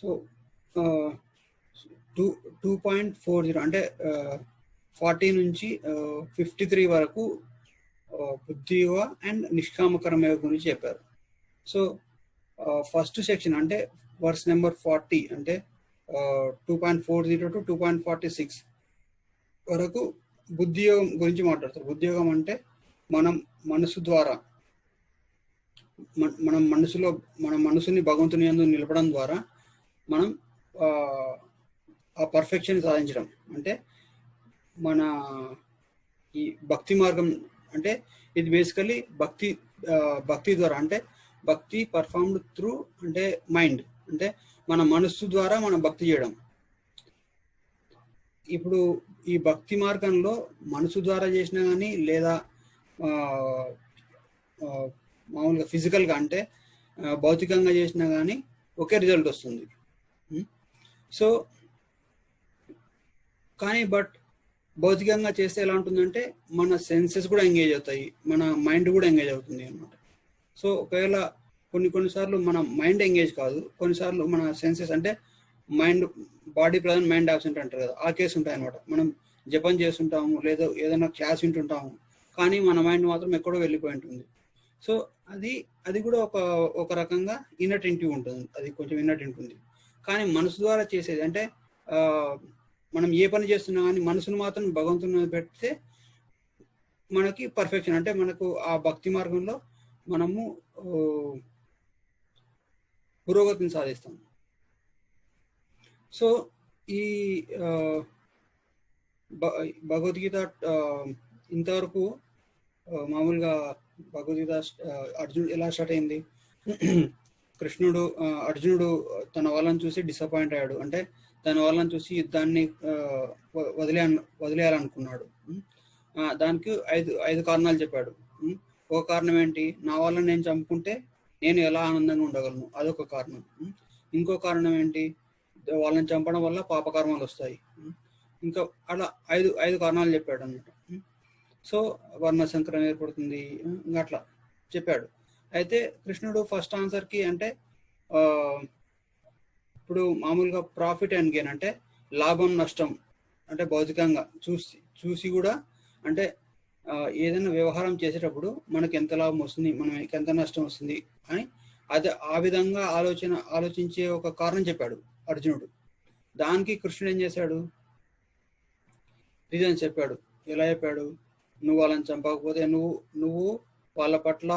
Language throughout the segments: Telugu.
సో 2.40 అంటే 40 నుంచి 53 వరకు బుద్ధియోగ అండ్ నిష్కామకర్మ యోగ గురించి చెప్పారు. సో ఫస్ట్ సెక్షన్ అంటే వర్స్ నెంబర్ 40 అంటే 2.40 to 2.46 వరకు బుద్ధియోగం గురించి మాట్లాడతారు. బుద్ధియోగం అంటే మనం మనసు ద్వారా మన మనసుని భగవంతుని యందు నిలపడం ద్వారా మనం ఆ పర్ఫెక్షన్ సాధించడం. అంటే మన ఈ భక్తి మార్గం అంటే ఇది బేసికలీ భక్తి ద్వారా, అంటే భక్తి పర్ఫార్మ్డ్ త్రూ అంటే మైండ్, అంటే మన మనస్సు ద్వారా మనం భక్తి చేయడం. ఇప్పుడు ఈ భక్తి మార్గంలో మనసు ద్వారా చేసినా కానీ లేదా మామూలుగా ఫిజికల్గా అంటే భౌతికంగా చేసినా కానీ ఒకే రిజల్ట్ వస్తుంది. సో కానీ బట్ భౌతికంగా చేస్తే ఎలా ఉంటుందంటే మన సెన్సెస్ కూడా ఎంగేజ్ అవుతాయి, మన మైండ్ కూడా ఎంగేజ్ అవుతుంది అన్నమాట. సో ఒకవేళ కొన్నిసార్లు మన మైండ్ ఎంగేజ్ కాదు, కొన్నిసార్లు మన సెన్సెస్ అంటే mind body present mind absent అంటారు కదా, ఆ కేసు ఉంటాయి అనమాట. మనం జపం చేస్తుంటాము లేదా ఏదైనా క్లాస్ వింటుంటాము కానీ మన మైండ్ మాత్రం ఎక్కడో వెళ్ళిపోయి ఉంటుంది. సో అది కూడా ఒక రకంగా ఇన్అటెంటివ్ ఉంటుంది, అది కొంచెం ఇన్అటెంటివ్ ఉంది. కానీ మనసు ద్వారా చేసేది అంటే మనం ఏ పని చేస్తున్నా కానీ మనసును మాత్రం భగవంతుని పెడితే మనకి పర్ఫెక్షన్, అంటే మనకు ఆ భక్తి మార్గంలో మనము పురోగతిని సాధిస్తాం. సో ఈ భగవద్గీత ఇంతవరకు మామూలుగా భగవద్గీత అర్జునుడు ఎలా స్టార్ట్ అయింది, అర్జునుడు తన వాళ్ళని చూసి డిసప్పాయింట్ అయ్యాడు, అంటే తన వాళ్ళని చూసి యుద్ధాన్ని వదిలేయాలనుకున్నాడు. దానికి ఐదు కారణాలు చెప్పాడు. ఒక కారణం ఏంటి, నా వాళ్ళని నేను చంపుకుంటే నేను ఎలా ఆనందంగా ఉండగలను, అదొక కారణం. ఇంకో కారణం ఏంటి, వాళ్ళని చంపడం వల్ల పాపకర్మాలు వస్తాయి. ఇంకా అలా ఐదు కారణాలు చెప్పాడు అన్నమాట. సో వర్ణ సంకరం ఏర్పడుతుంది, ఇంకా అట్లా చెప్పాడు. అయితే కృష్ణుడు ఫస్ట్ ఆన్సర్కి అంటే ఇప్పుడు మామూలుగా ప్రాఫిట్ అండ్ గెయిన్ అంటే లాభం నష్టం అంటే భౌతికంగా చూసి కూడా అంటే ఏదైనా వ్యవహారం చేసేటప్పుడు మనకి ఎంత లాభం వస్తుంది, మనకి ఎంత నష్టం వస్తుంది అని అది ఆ విధంగా ఆలోచించే ఒక కారణం చెప్పాడు అర్జునుడు. దానికి కృష్ణుడు ఏం చేశాడు, రీజన్ చెప్పాడు. ఎలా చెప్పాడు, నువ్వు వాళ్ళని చంపకపోతే నువ్వు వాళ్ళ పట్ల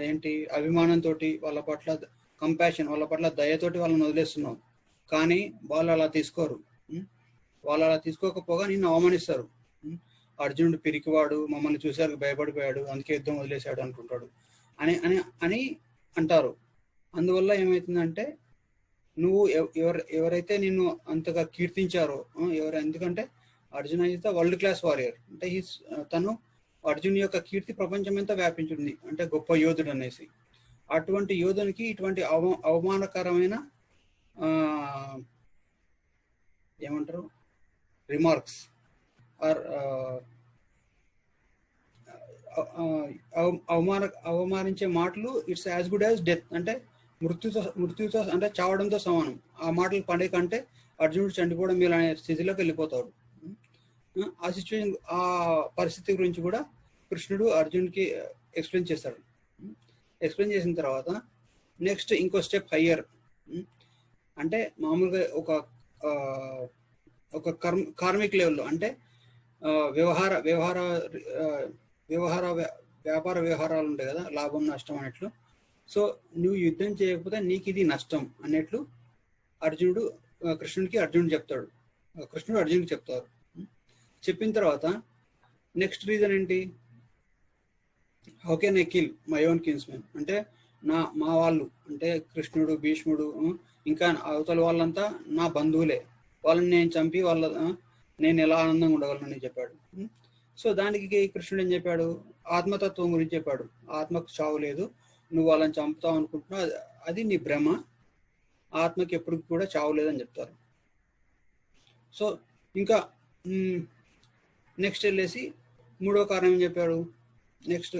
ఏంటి అభిమానంతో, వాళ్ళ పట్ల కంపాషన్, వాళ్ళ పట్ల దయతోటి వాళ్ళని వదిలేస్తున్నావు. కానీ వాళ్ళు అలా తీసుకోరు. వాళ్ళు అలా తీసుకోకపోగా నిన్ను అవమానిస్తారు. అర్జునుడు పిరికివాడు, మమ్మల్ని చూసారు భయపడిపోయాడు, అందుకే యుద్ధం వదిలేశాడు అనుకుంటాడు అని అని అని అంటారు. అందువల్ల ఏమవుతుందంటే నువ్వు ఎవరైతే నిన్ను అంతగా కీర్తించారో ఎందుకంటే Arjun is the world class warrior, అంటే తను అర్జున్ యొక్క కీర్తి ప్రపంచం అంతా వ్యాపించింది, అంటే గొప్ప యోధుడు అనేసి. అటువంటి యోధునికి ఇటువంటి అవమానకరమైన ఏమంటారు రిమార్క్స్ ఆర్ అవమానించే మాటలు it's as good as death, అంటే మృత్యుతో అంటే చావడంతో సమానం. ఆ మాటలు పడే కంటే అర్జునుడు చనిపోవడం మీరు అనే స్థితిలోకి వెళ్ళిపోతాడు. ఆ సిచ్యువేషన్, ఆ పరిస్థితి గురించి కూడా కృష్ణుడు అర్జున్కి ఎక్స్ప్లెయిన్ చేస్తాడు. ఎక్స్ప్లెయిన్ చేసిన తర్వాత నెక్స్ట్ ఇంకో స్టెప్ హయ్యర్, అంటే మామూలుగా ఒక కార్మిక్ లెవెల్లో, అంటే వ్యాపార వ్యవహారాలు ఉంటాయి కదా, లాభం నష్టం అన్నట్లు. సో నువ్వు యుద్ధం చేయకపోతే నీకు ఇది నష్టం అన్నట్లు కృష్ణుడు అర్జునుడికి చెప్తారు. చెప్పిన తర్వాత నెక్స్ట్ రీజన్ ఏంటి, how can I kill my own kinsmen, అంటే మా వాళ్ళు అంటే కృష్ణుడు, భీష్ముడు, ఇంకా అవతల వాళ్ళంతా నా బంధువులే, వాళ్ళని నేను చంపి నేను ఎలా ఆనందంగా ఉండగలను చెప్పాడు. సో దానికి కృష్ణుడు ఏం చెప్పాడు, ఆత్మతత్వం గురించి చెప్పాడు. ఆత్మకు చావు లేదు, నువ్వు వాళ్ళని చంపుతావు అనుకుంటున్నావు, అది నీ భ్రమ, ఆత్మకి ఎప్పుడు కూడా చావు లేదని చెప్తారు. సో ఇంకా నెక్స్ట్ వెళ్ళేసి మూడో కారణం ఏం చెప్పాడు, next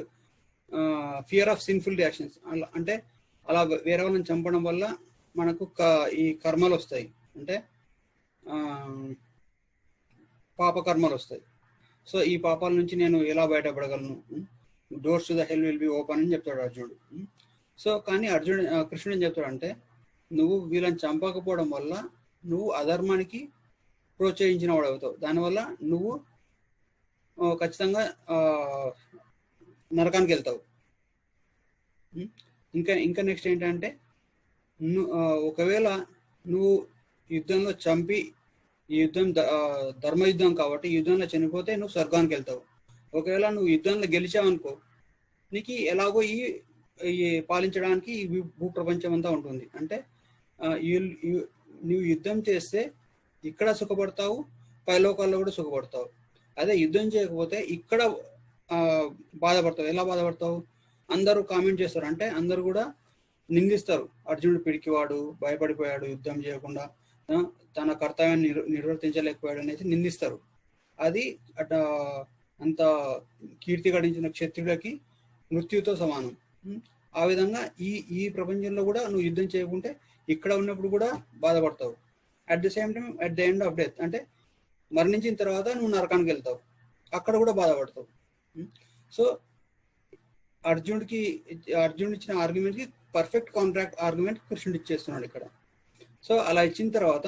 fear of sinful reactions, అంటే అలా వేరే వాళ్ళని చంపడం వల్ల మనకు ఈ కర్మలు వస్తాయి, అంటే పాప కర్మలు వస్తాయి. సో ఈ పాపాల నుంచి నేను ఎలా బయటపడగలను? Doors to the hell will be open అని చెప్తాడు అర్జునుడు. సో కానీ కృష్ణుడు ఏం చెప్తాడంటే, నువ్వు వీళ్ళని చంపకపోవడం వల్ల నువ్వు అధర్మానికి ప్రోత్సహించిన వాడు అవుతావు. దానివల్ల నువ్వు ఖచ్చితంగా నరకానికి వెళ్తావు. ఇంకా నెక్స్ట్ ఏంటంటే, ఒకవేళ నువ్వు యుద్ధంలో చంపి, ఈ యుద్ధం ధర్మయుద్ధం కాబట్టి యుద్ధంలో చనిపోతే నువ్వు స్వర్గానికి వెళ్తావు. ఒకవేళ నువ్వు యుద్ధంలో గెలిచావనుకో, నీకు ఎలాగో ఈ పాలించడానికి ఈ భూప్రపంచం అంతా ఉంటుంది. అంటే నువ్వు యుద్ధం చేస్తే ఇక్కడ సుఖపడతావు, పైలోకాల్లో కూడా సుఖపడతావు. అదే యుద్ధం చేయకపోతే ఇక్కడ బాధపడతావు. ఎలా బాధపడతావు? అందరూ కామెంట్ చేస్తారు, అంటే అందరూ కూడా నిందిస్తారు, అర్జునుడు పిడికివాడు, భయపడిపోయాడు, యుద్ధం చేయకుండా తన కర్తవ్యాన్ని నిర్వర్తించలేకపోయాడు అనేది నిందిస్తారు. అది అంత కీర్తి గడించిన క్షత్రియులకి మృత్యుతో సమానం. ఆ విధంగా ఈ ప్రపంచంలో కూడా నువ్వు యుద్ధం చేయకుంటే ఇక్కడ ఉన్నప్పుడు కూడా బాధపడతావు. At the same time at the end of death, అంటే మరణించిన తర్వాత నువ్వు నరకానికి వెళ్తావు, అక్కడ కూడా బాధపడతావు. సో అర్జునుడు ఇచ్చిన ఆర్గ్యుమెంట్కి పర్ఫెక్ట్ కాంట్రాక్ట్ ఆర్గ్యుమెంట్ కృష్ణుడు ఇచ్చేస్తున్నాడు ఇక్కడ. సో అలా ఇచ్చిన తర్వాత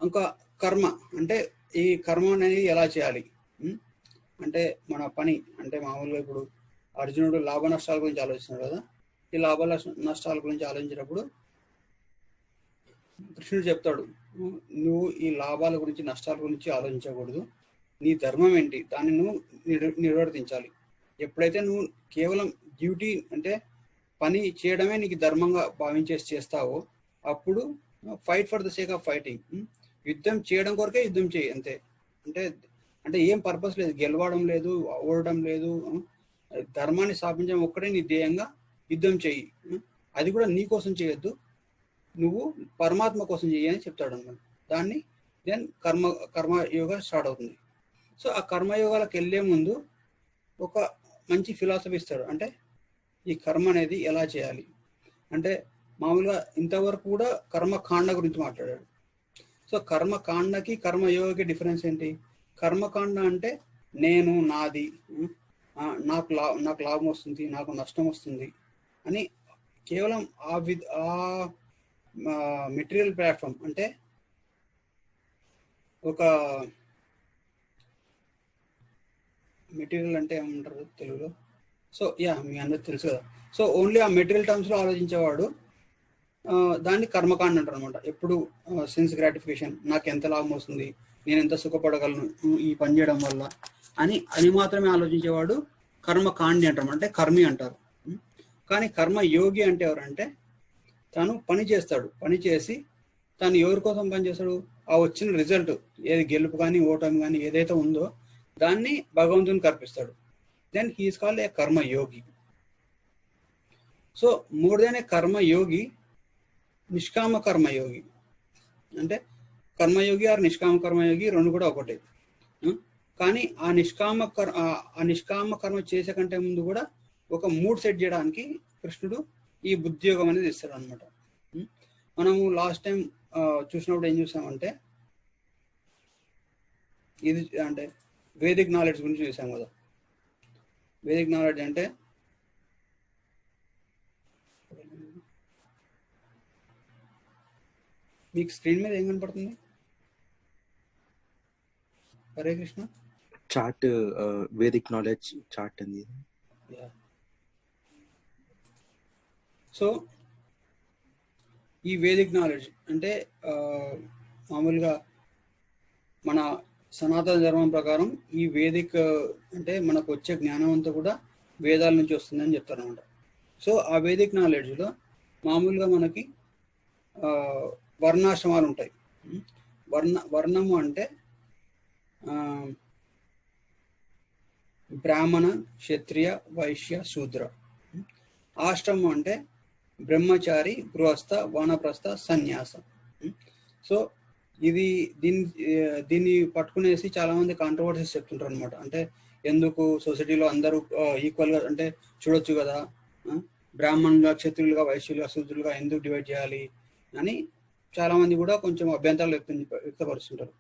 ఇంకా కర్మ, అంటే ఈ కర్మ అనేది ఎలా చేయాలి అంటే మన పని, అంటే మామూలుగా ఇప్పుడు అర్జునుడు లాభ నష్టాల గురించి ఆలోచిస్తున్నాడు కదా. ఈ లాభ నష్టాల గురించి ఆలోచించినప్పుడు కృష్ణుడు చెప్తాడు, నువ్వు ఈ లాభాల గురించి నష్టాల గురించి ఆలోచించకూడదు, నీ ధర్మం ఏంటి దాన్ని నువ్వు నిర్వర్తించాలి. ఎప్పుడైతే నువ్వు కేవలం డ్యూటీ అంటే పని చేయడమే నీకు ధర్మంగా భావించేసి చేస్తావో అప్పుడు fight for the sake of fighting, యుద్ధం చేయడం కొరకే యుద్ధం చేయి అంతే. అంటే ఏం పర్పస్ లేదు, గెలవడం లేదు, ఓడడం లేదు, ధర్మాన్ని స్థాపించడం ఒక్కడే నీ ధ్యేయంగా యుద్ధం చేయి. అది కూడా నీ కోసం చేయొద్దు, నువ్వు పరమాత్మ కోసం చెయ్యి అని చెప్తాడు అన్నమాట. దాన్ని దెన్ కర్మయోగ స్టార్ట్ అవుతుంది. సో ఆ కర్మయోగాలకు వెళ్ళే ముందు ఒక మంచి ఫిలాసఫీ ఇస్తాడు, అంటే ఈ కర్మ అనేది ఎలా చేయాలి అంటే మామూలుగా ఇంతవరకు కూడా కర్మకాండ గురించి మాట్లాడాడు. సో కర్మకాండకి కర్మయోగకి డిఫరెన్స్ ఏంటి? కర్మకాండ అంటే నేను, నాది, నాకు లాభం వస్తుంది, నాకు నష్టం వస్తుంది అని కేవలం ఆ మెటీరియల్ ప్లాట్ఫామ్, అంటే ఒక మెటీరియల్ అంటే ఏమంటారు తెలుగులో? సో మీ అందరికి తెలుసు కదా. సో ఓన్లీ ఆ మెటీరియల్ టర్మ్స్లో ఆలోచించేవాడు దాన్ని కర్మకాండ అంటారు అనమాట. ఎప్పుడు సెన్స్ గ్రాటిఫికేషన్, నాకు ఎంత లాభం వస్తుంది, నేను ఎంత సుఖపడగలను ఈ పని చేయడం వల్ల అని మాత్రమే ఆలోచించేవాడు కర్మకాండి అంటారు, అంటే కర్మి అంటారు. కానీ కర్మయోగి అంటే ఎవరంటే తను పని చేస్తాడు, పని చేసి తను ఎవరి కోసం పని చేస్తాడు, ఆ వచ్చిన రిజల్ట్ ఏది గెలుపు కానీ ఓటమి కానీ ఏదైతే ఉందో దాన్ని భగవంతునికి అర్పిస్తాడు. Then he is called a karmayogi. So more than a karmayogi, nishkama karmayogi, అంటే కర్మయోగి ఆర్ నిష్కామ కర్మయోగి రెండు కూడా ఒకటే. కానీ ఆ నిష్కామ కర్మ చేసే కంటే ముందు కూడా ఒక మూడ్ సెట్ చేయడానికి కృష్ణుడు ఈ బుద్ధియోగం అనేది ఇస్తాడు అనమాట. మనము లాస్ట్ టైం చూసినప్పుడు ఏం చూసామంటే ఇది అంటే వేదిక్ నాలెడ్జ్ గురించి చూసాం కదా. వేదిక్ నాలెడ్జ్ అంటే మీకు స్క్రీన్ మీద ఏం కనపడుతుంది? Hare Krishna chart, Vedic knowledge chart అండి. సో ఈ వేదిక్ నాలెడ్జ్ అంటే మామూలుగా మన సనాతన ధర్మం ప్రకారం ఈ వేదిక్ అంటే మనకు వచ్చే జ్ఞానం అంతా కూడా వేదాల నుంచి వస్తుందని చెప్తారు అనమాట. సో ఆ వేదిక్ నాలెడ్జ్లో మామూలుగా మనకి వర్ణాశ్రమాలు ఉంటాయి. వర్ణము అంటే బ్రాహ్మణ, క్షత్రియ, వైశ్య, శూద్ర. ఆశ్రమం అంటే బ్రహ్మచారి, గృహస్థ, వానప్రస్థ, సన్యాస. సో దీన్ని పట్టుకునేసి చాలా మంది కాంట్రవర్సీస్ చెప్తుంటారు అనమాట. అంటే ఎందుకు సొసైటీలో అందరూ ఈక్వల్గా అంటే చూడొచ్చు కదా, బ్రాహ్మణులుగా, క్షత్రులుగా, వైశ్యులుగా, శూద్రులుగా ఎందుకు డివైడ్ చేయాలి అని చాలా మంది కూడా కొంచెం అభ్యంతరాలు వ్యక్తపరుస్తుంటారు.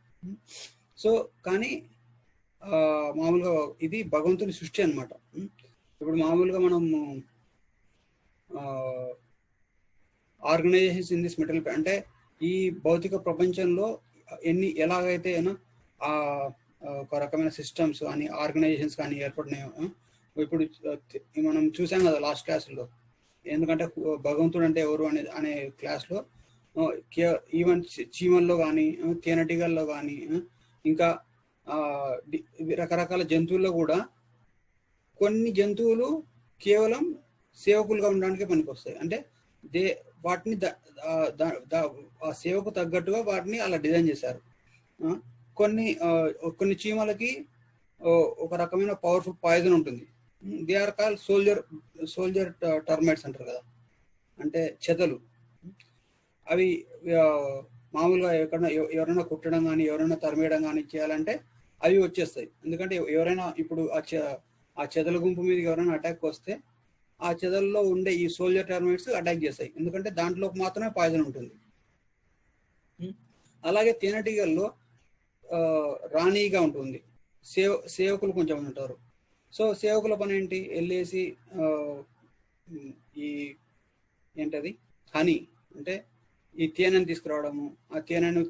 సో కానీ మామూలుగా ఇది భగవంతుని సృష్టి అన్నమాట. ఇప్పుడు మామూలుగా మనము ఆర్గనైజేషన్స్ ఇన్ దిస్ మెటీరియల్ అంటే ఈ భౌతిక ప్రపంచంలో ఎలాగైతే ఒక రకమైన సిస్టమ్స్ కానీ ఆర్గనైజేషన్స్ కానీ ఏర్పడినాయో, ఇప్పుడు మనం చూసాం కదా లాస్ట్ క్లాసులో, ఎందుకంటే భగవంతుడు అంటే ఎవరు అనే క్లాస్లో ఈవెన్ చీమల్లో కానీ, తేనెటీగల్లో కానీ, ఇంకా రకరకాల జంతువుల్లో కూడా కొన్ని జంతువులు కేవలం సేవకులుగా ఉండడానికి పనికొస్తాయి. అంటే వాటిని ఆ సేవకు తగ్గట్టుగా వాటిని అలా డిజైన్ చేశారు. కొన్ని చీమలకి ఒక రకమైన పవర్ఫుల్ పాయిజన్ ఉంటుంది. They are call soldier termites అంటారు కదా, అంటే చెదలు. అవి మామూలుగా ఎవరైనా కుట్టడం కానీ, ఎవరైనా తరిమేయడం కానీ చేయాలంటే అవి వచ్చేస్తాయి. ఎందుకంటే ఎవరైనా ఇప్పుడు ఆ చెదల గుంపు మీద ఎవరైనా అటాక్ వస్తే ఆ చెదల్లో ఉండే ఈ సోల్జర్ టర్మైట్స్ అటాక్ చేస్తాయి, ఎందుకంటే దాంట్లో మాత్రమే పాయిజన్ ఉంటుంది. అలాగే తేనెటీగల్లో రాణిగా ఉంటుంది, సేవకులు కొంచెం ఉంటారు. సో సేవకుల పని ఏంటి, వెళ్ళేసి ఈ ఏంటది హనీ అంటే ఈ తేనెను తీసుకురావడము, ఆ తేనెను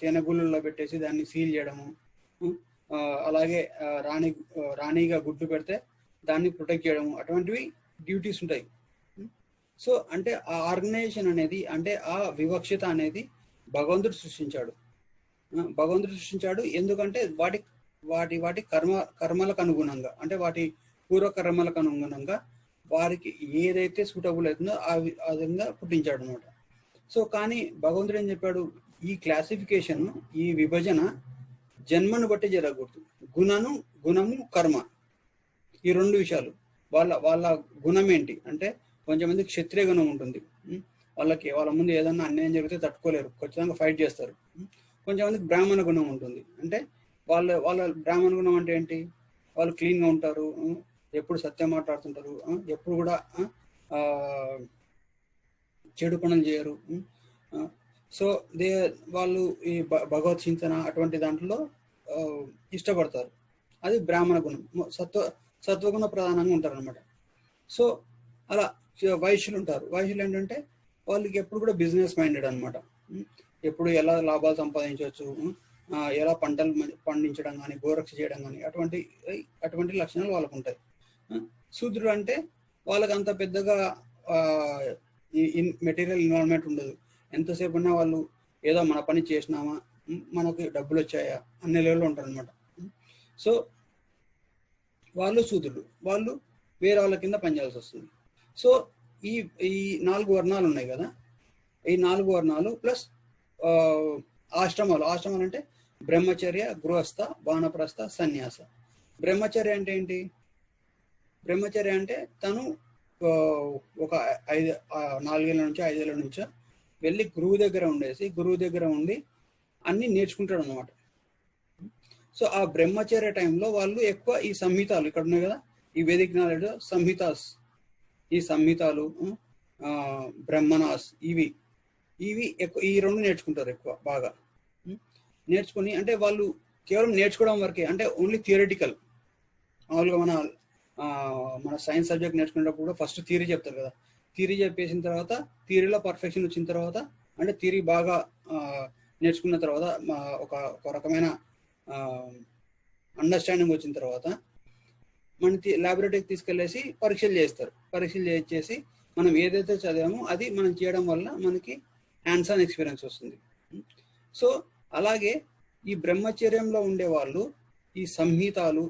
తేనె గుళ్ళల్లో పెట్టేసి దాన్ని సీల్ చేయడము, అలాగే రాణిగా గుడ్డు పెడితే దాన్ని ప్రొటెక్ట్ చేయడము, అటువంటివి డ్యూటీస్ ఉంటాయి. సో అంటే ఆ ఆర్గనైజేషన్ అనేది, అంటే ఆ వివక్షత అనేది భగవంతుడు సృష్టించాడు. ఎందుకంటే వాటి కర్మలకు అనుగుణంగా, అంటే వాటి పూర్వకర్మలకు అనుగుణంగా వారికి ఏదైతే సూటబుల్ అవుతుందో ఆ విధంగా పుట్టించాడు అనమాట. సో కానీ భగవంతుడు ఏం చెప్పాడు, ఈ క్లాసిఫికేషన్, ఈ విభజన జన్మను బట్టి జరగకూడదు. గుణము కర్మ, ఈ రెండు విషయాలు. వాళ్ళ గుణం ఏంటి అంటే, కొంచెమంది క్షత్రియ గుణం ఉంటుంది, వాళ్ళ ముందు ఏదన్నా అన్యాయం జరిగితే తట్టుకోలేరు, ఖచ్చితంగా ఫైట్ చేస్తారు. కొంచెంమందికి బ్రాహ్మణ గుణం ఉంటుంది, అంటే వాళ్ళ బ్రాహ్మణ గుణం అంటే ఏంటి, వాళ్ళు క్లీన్గా ఉంటారు, ఎప్పుడు సత్యం మాట్లాడుతుంటారు, ఎప్పుడు కూడా చెడు పనులు చేయరు. సో వాళ్ళు ఈ భగవత్ చింతన అటువంటి దాంట్లో ఇష్టపడతారు. అది బ్రాహ్మణ గుణం. సత్వగుణ ప్రధానంగా ఉంటారు అనమాట. సో అలా వైశ్యులు ఉంటారు. వైశ్యులు ఏంటంటే వాళ్ళకి ఎప్పుడు కూడా బిజినెస్ మైండెడ్ అనమాట. ఎప్పుడు ఎలా లాభాలు సంపాదించవచ్చు, ఎలా పంటలు పండించడం కానీ, గోరక్ష చేయడం కానీ, అటువంటి లక్షణాలు వాళ్ళకు ఉంటాయి. శూద్రుడు అంటే వాళ్ళకి అంత పెద్దగా మెటీరియల్ ఇన్వాల్వ్మెంట్ ఉండదు. ఎంతసేపు ఉన్నా వాళ్ళు ఏదో మన పని చేసినామా, మనకి డబ్బులు వచ్చాయా అన్ని లెవెల్లో ఉంటారు అనమాట. సో వాళ్ళు శూద్రుడు, వాళ్ళు వేరే వాళ్ళ కింద పనిచేయాల్సి వస్తుంది. సో ఈ 4 వర్ణాలు ఉన్నాయి కదా, ఈ 4 వర్ణాలు ప్లస్ ఆశ్రమాలు అంటే బ్రహ్మచర్య, గృహస్థ, వానప్రస్థ, సన్యాస. బ్రహ్మచర్య అంటే ఏంటి, బ్రహ్మచర్య అంటే తను ఒక 4 ఏళ్ళ నుంచి 5 ఏళ్ళ నుంచో వెళ్ళి గురువు దగ్గర ఉండి అన్ని నేర్చుకుంటాడు అనమాట. సో ఆ బ్రహ్మచర్య టైంలో వాళ్ళు ఎక్కువ ఈ సంహితాలు ఇక్కడ ఉన్నాయి కదా, ఈ వేదిక్ నాలెడ్జ్ సంహితాస్, ఈ సంహితాలు, బ్రహ్మణాస్, ఇవి ఎక్కువ, ఈ 2 నేర్చుకుంటారు ఎక్కువ బాగా. నేర్చుకుని అంటే వాళ్ళు కేవలం నేర్చుకోవడం వరకే, అంటే ఓన్లీ థియరిటికల్. మామూలుగా మన సైన్స్ సబ్జెక్ట్ నేర్చుకునేటప్పుడు ఫస్ట్ థియరీ చెప్తారు కదా, థియరీ చెప్పేసిన తర్వాత థియరీలో పర్ఫెక్షన్ వచ్చిన తర్వాత, అంటే థియరీ బాగా నేర్చుకున్న తర్వాత ఒక రకమైన అండర్స్టాండింగ్ వచ్చిన తర్వాత మన ల్యాబొరేటరీకి తీసుకెళ్లేసి పరీక్షలు చేసి మనం ఏదైతే చదివామో అది మనం చేయడం వల్ల మనకి హ్యాండ్స్ ఆన్ ఎక్స్పీరియన్స్ వస్తుంది. సో అలాగే ఈ బ్రహ్మచర్యంలో ఉండే వాళ్ళు ఈ సంహితాలు,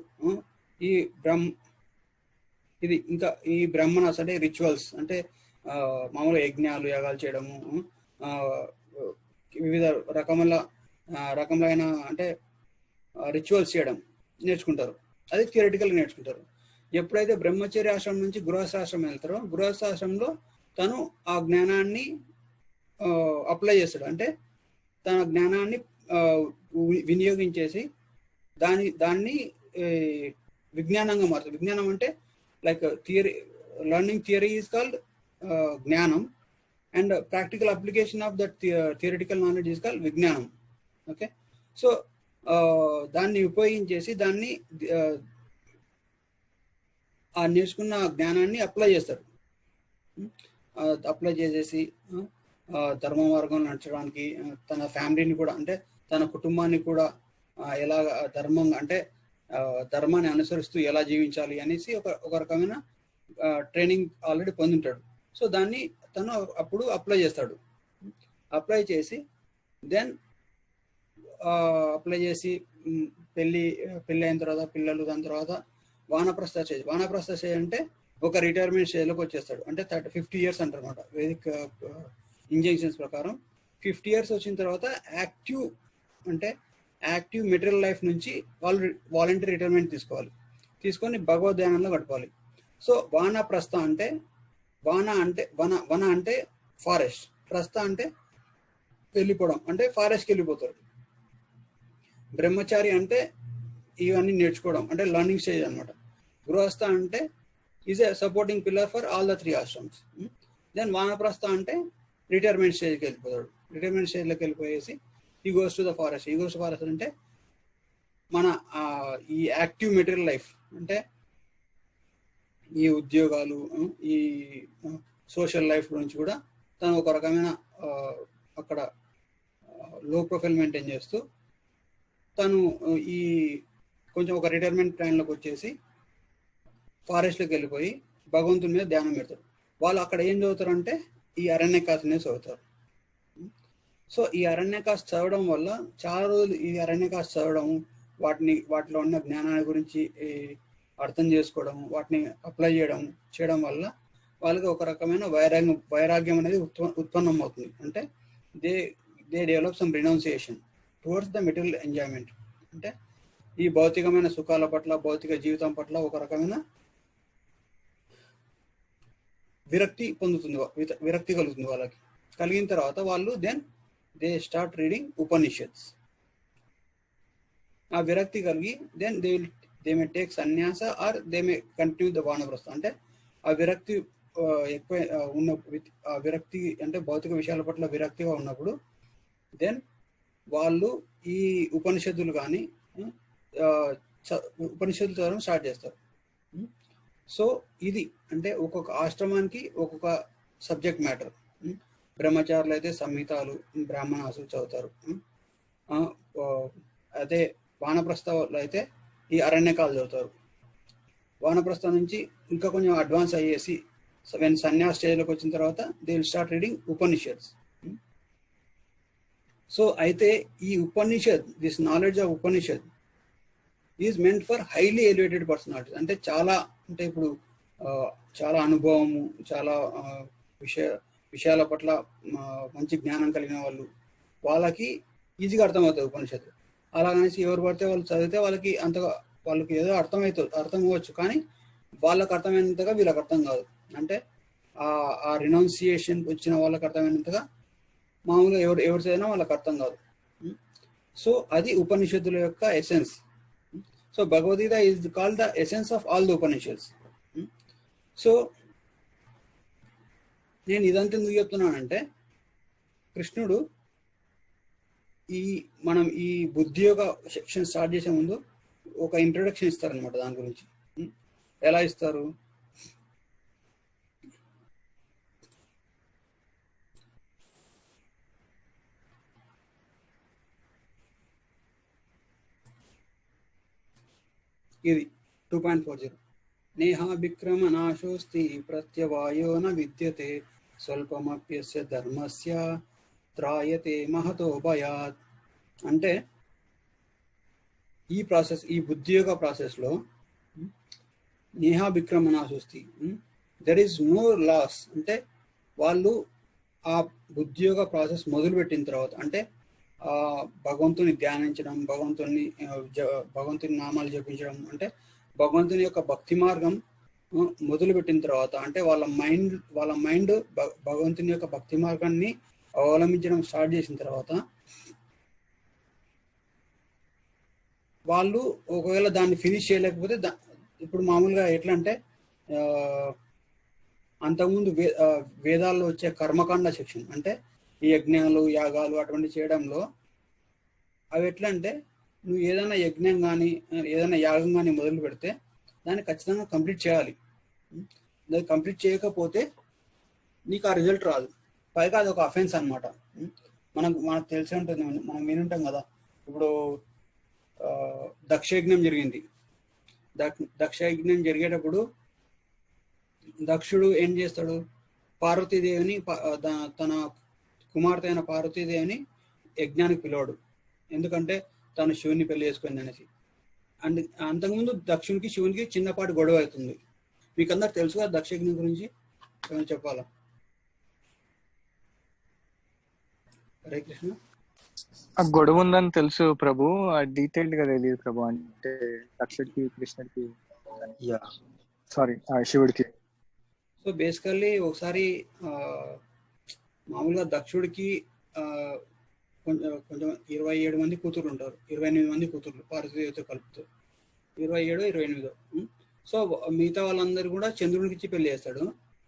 ఇది ఇంకా ఈ బ్రహ్మణాస్ అంటే రిచువల్స్, అంటే మామూలు యజ్ఞాలు, యాగాలు చేయడము, వివిధ రకములైన అంటే రిచువల్స్ చేయడం నేర్చుకుంటారు. అది థియరిటికల్గా నేర్చుకుంటారు. ఎప్పుడైతే బ్రహ్మచర్య ఆశ్రమం నుంచి గృహస్థాశ్రమం వెళ్తారో, గృహస్థాశ్రమంలో తను ఆ జ్ఞానాన్ని అప్లై చేస్తాడు. అంటే తన జ్ఞానాన్ని వినియోగించేసి దాన్ని విజ్ఞానంగా మారుతుంది. విజ్ఞానం అంటే like theory, learning theory is called జ్ఞానం, and practical application of that theoretical knowledge is called విజ్ఞానం. ఓకే, సో దాన్ని ఉపయోగించేసి దాన్ని ఆ నేర్చుకున్న జ్ఞానాన్ని అప్లై చేస్తారు. అప్లై చేసేసి ధర్మ మార్గం నడచడానికి తన ఫ్యామిలీని కూడా, అంటే తన కుటుంబాన్ని కూడా ఎలా ధర్మంగా, అంటే ధర్మాన్ని అనుసరిస్తూ ఎలా జీవించాలి అనేసి ఒక రకమైన ట్రైనింగ్ ఆల్రెడీ పొందుంటాడు. సో దాన్ని తను అప్పుడు అప్లై చేస్తాడు. అప్లై చేసి దెన్ అప్లై చేసి పెళ్ళి అయిన తర్వాత పిల్లలు, దాని తర్వాత వానప్రస్థ స్టేజ్. వానప్రస్థ స్టేజ్ అంటే ఒక రిటైర్మెంట్ స్టేజ్లోకి వచ్చేస్తాడు. అంటే 50 years అంటారు అనమాట వేదిక్ ఇంజెక్షన్స్ ప్రకారం. 50 years వచ్చిన తర్వాత యాక్టివ్ మెటీరియల్ లైఫ్ నుంచి వాళ్ళు వాలంటరీ రిటైర్మెంట్ తీసుకొని భగవద్ ధ్యానంలో గడపాలి. సో వానప్రస్థ అంటే వన అంటే ఫారెస్ట్, ప్రస్థ అంటే వెళ్ళిపోవడం, అంటే ఫారెస్ట్కి వెళ్ళిపోతారు. బ్రహ్మచారి అంటే ఇవన్నీ నేర్చుకోవడం, అంటే లర్నింగ్ స్టేజ్ అనమాట. గృహస్థ అంటే is a supporting pillar for all the 3 ashrams. Then vanaprastha అంటే రిటైర్మెంట్ స్టేజ్కి వెళ్ళిపోతాడు. రిటైర్మెంట్ స్టేజ్లోకి వెళ్ళిపోయేసి he goes to the forest. He goes to forest అంటే మన ఈ యాక్టివ్ మెటీరియల్ లైఫ్, అంటే ఈ ఉద్యోగాలు, ఈ సోషల్ లైఫ్ గురించి కూడా తను ఒక రకమైన అక్కడ లో ప్రొఫైల్ మెయింటైన్ చేస్తూ తను ఈ కొంచెం ఒక రిటైర్మెంట్ ప్లాన్లోకి వచ్చేసి ఫారెస్ట్లోకి వెళ్ళిపోయి భగవంతుని మీద ధ్యానం పెడతారు. వాళ్ళు అక్కడ ఏం చదువుతారంటే ఈ అరణ్యకాస్ అనేది చదువుతారు. సో ఈ అరణ్యకాస్ చదవడం వల్ల చాలా రోజులు ఈ అరణ్యకాస్ చదవడం, వాటిలో ఉన్న జ్ఞానాన్ని గురించి అర్థం చేసుకోవడం, వాటిని అప్లై చేయడం వల్ల వాళ్ళకి ఒక రకమైన వైరాగ్యం అనేది ఉత్పన్నం అవుతుంది. అంటే they develop some renunciation towards the material enjoyment. అంటే ఈ భౌతికమైన సుఖాల పట్ల, భౌతిక జీవితం పట్ల ఒక రకమైన విరక్తి కలుగుతుంది వాళ్ళకి. కలిగిన తర్వాత వాళ్ళు దే స్టార్ట్ రీడింగ్ ఉపనిషత్స్. ఆ విరక్తి కలిగి then they may take sanyasa or they may continue the vanaprastha. అంటే ఆ విరక్తి ఎక్కువ ఆ విరక్తి అంటే భౌతిక విషయాల పట్ల విరక్తిగా ఉన్నప్పుడు దెన్ వాళ్ళు ఈ ఉపనిషత్తులు కానీ ఉపనిషత్తులు చదవడం స్టార్ట్ చేస్తారు. సో ఇది అంటే ఒక్కొక్క ఆశ్రమానికి ఒక్కొక్క సబ్జెక్ట్ మ్యాటర్. బ్రహ్మచారులు అయితే సంహితాలు, బ్రాహ్మణాసు చదువుతారు. అదే వానప్రస్థలో అయితే ఈ అరణ్యకాలు చదువుతారు. వానప్రస్థ నుంచి ఇంకా కొంచెం అడ్వాన్స్ అయ్యేసి సన్యాస్ స్టేజ్లోకి వచ్చిన తర్వాత they will start reading Upanishads. So అయితే ఈ Upanishad, this knowledge of Upanishad is meant for highly elevated personalities. అంటే ఇప్పుడు చాలా అనుభవము, చాలా విషయాల పట్ల మంచి జ్ఞానం కలిగిన వాళ్ళకి ఈజీగా అర్థమవుతుంది ఉపనిషత్తు. అలాగనేసి ఎవరు పడితే వాళ్ళు చదివితే వాళ్ళకి ఏదో అర్థం అవ్వచ్చు, కానీ వాళ్ళకి అర్థమైనంతగా వీళ్ళకి అర్థం కాదు. అంటే ఆ రినౌన్సియేషన్ వచ్చిన వాళ్ళకి అర్థమైనంతగా మామూలుగా ఎవరు చదివినా వాళ్ళకి అర్థం కాదు. సో అది ఉపనిషత్తుల యొక్క essence. So Bhagavad Gita is called the essence of all the Upanishads. So నేను ఇదంతా ఎందుకు చెప్తున్నానంటే, కృష్ణుడు మనం ఈ బుద్ధి యోగ సెక్షన్ స్టార్ట్ చేసే ముందు ఒక ఇంట్రొడక్షన్ ఇస్తారనమాట. దాని గురించి ఎలా ఇస్తారు? ఇది 2.40 నేహా విక్రమ నాశోస్తి ప్రత్యవాయో న విద్యతే స్వల్పమప్యస్య ధర్మస్య త్రాయతే మహతో భయాత్. అంటే ఈ బుద్ధియోగ ప్రాసెస్లో నేహా విక్రమ నాశోస్తి, దెర్ ఈస్ నో లాస్. అంటే వాళ్ళు ఆ బుద్ధియోగ ప్రాసెస్ మొదలుపెట్టిన తర్వాత, అంటే భగవంతుని ధ్యానించడం, భగవంతుని నామాలు జపించడం, అంటే భగవంతుని యొక్క భక్తి మార్గం మొదలుపెట్టిన తర్వాత, అంటే వాళ్ళ మైండ్ భగవంతుని యొక్క భక్తి మార్గాన్ని అవలంబించడం స్టార్ట్ చేసిన తర్వాత, వాళ్ళు ఒకవేళ దాన్ని ఫినిష్ చేయలేకపోతే, ఇప్పుడు మామూలుగా ఎట్లా అంటే అంతకుముందు వేదాల్లో వచ్చే కర్మకాండ సెక్షన్, అంటే ఈ యజ్ఞాలు యాగాలు అటువంటి చేయడంలో అవి ఎట్లా అంటే నువ్వు ఏదైనా యజ్ఞం కానీ ఏదైనా యాగం కానీ మొదలు పెడితే దాన్ని ఖచ్చితంగా కంప్లీట్ చేయాలి. దాన్ని కంప్లీట్ చేయకపోతే నీకు ఆ రిజల్ట్ రాదు. పైగా అది ఒక అఫెన్స్ అనమాట. మనకు తెలిసే ఉంటుంది, మనం వినుంటాం కదా. ఇప్పుడు దక్షయజ్ఞం జరిగింది. దక్షయజ్ఞం జరిగేటప్పుడు దక్షుడు ఏం చేస్తాడు, పార్వతీదేవిని తన కుమార్తె అయిన పార్వతీదేవిని యజ్ఞానికి పిలవడు, ఎందుకంటే తను శివుని పెళ్లి చేసుకుంది అనేసి. అండ్ అంతకుముందు దక్షునికి శివునికి చిన్నపాటి గొడవ అవుతుంది. మీకు అందరు తెలుసు కదా దక్షయజ్ఞం గురించి, ఏమైనా చెప్పాలా? హరే కృష్ణ. ఆ గొడవ ఉందని తెలుసు ప్రభు, డీటెయిల్డ్ గా తెలియదు ప్రభు. అంటే దక్షుడికి కృష్ణుడికి, సారీ శివుడికి. సో బేసికల్లీ ఒకసారి మామూలుగా దక్షుడికి కొంచెం 27 మంది కూతురు ఉంటారు, 28 మంది కూతుర్లు పార్వతీదేవితో కలుపుతారు, 27 28. సో మిగతా వాళ్ళందరూ కూడా చంద్రునికి ఇచ్చి పెళ్లి చేస్తాడు.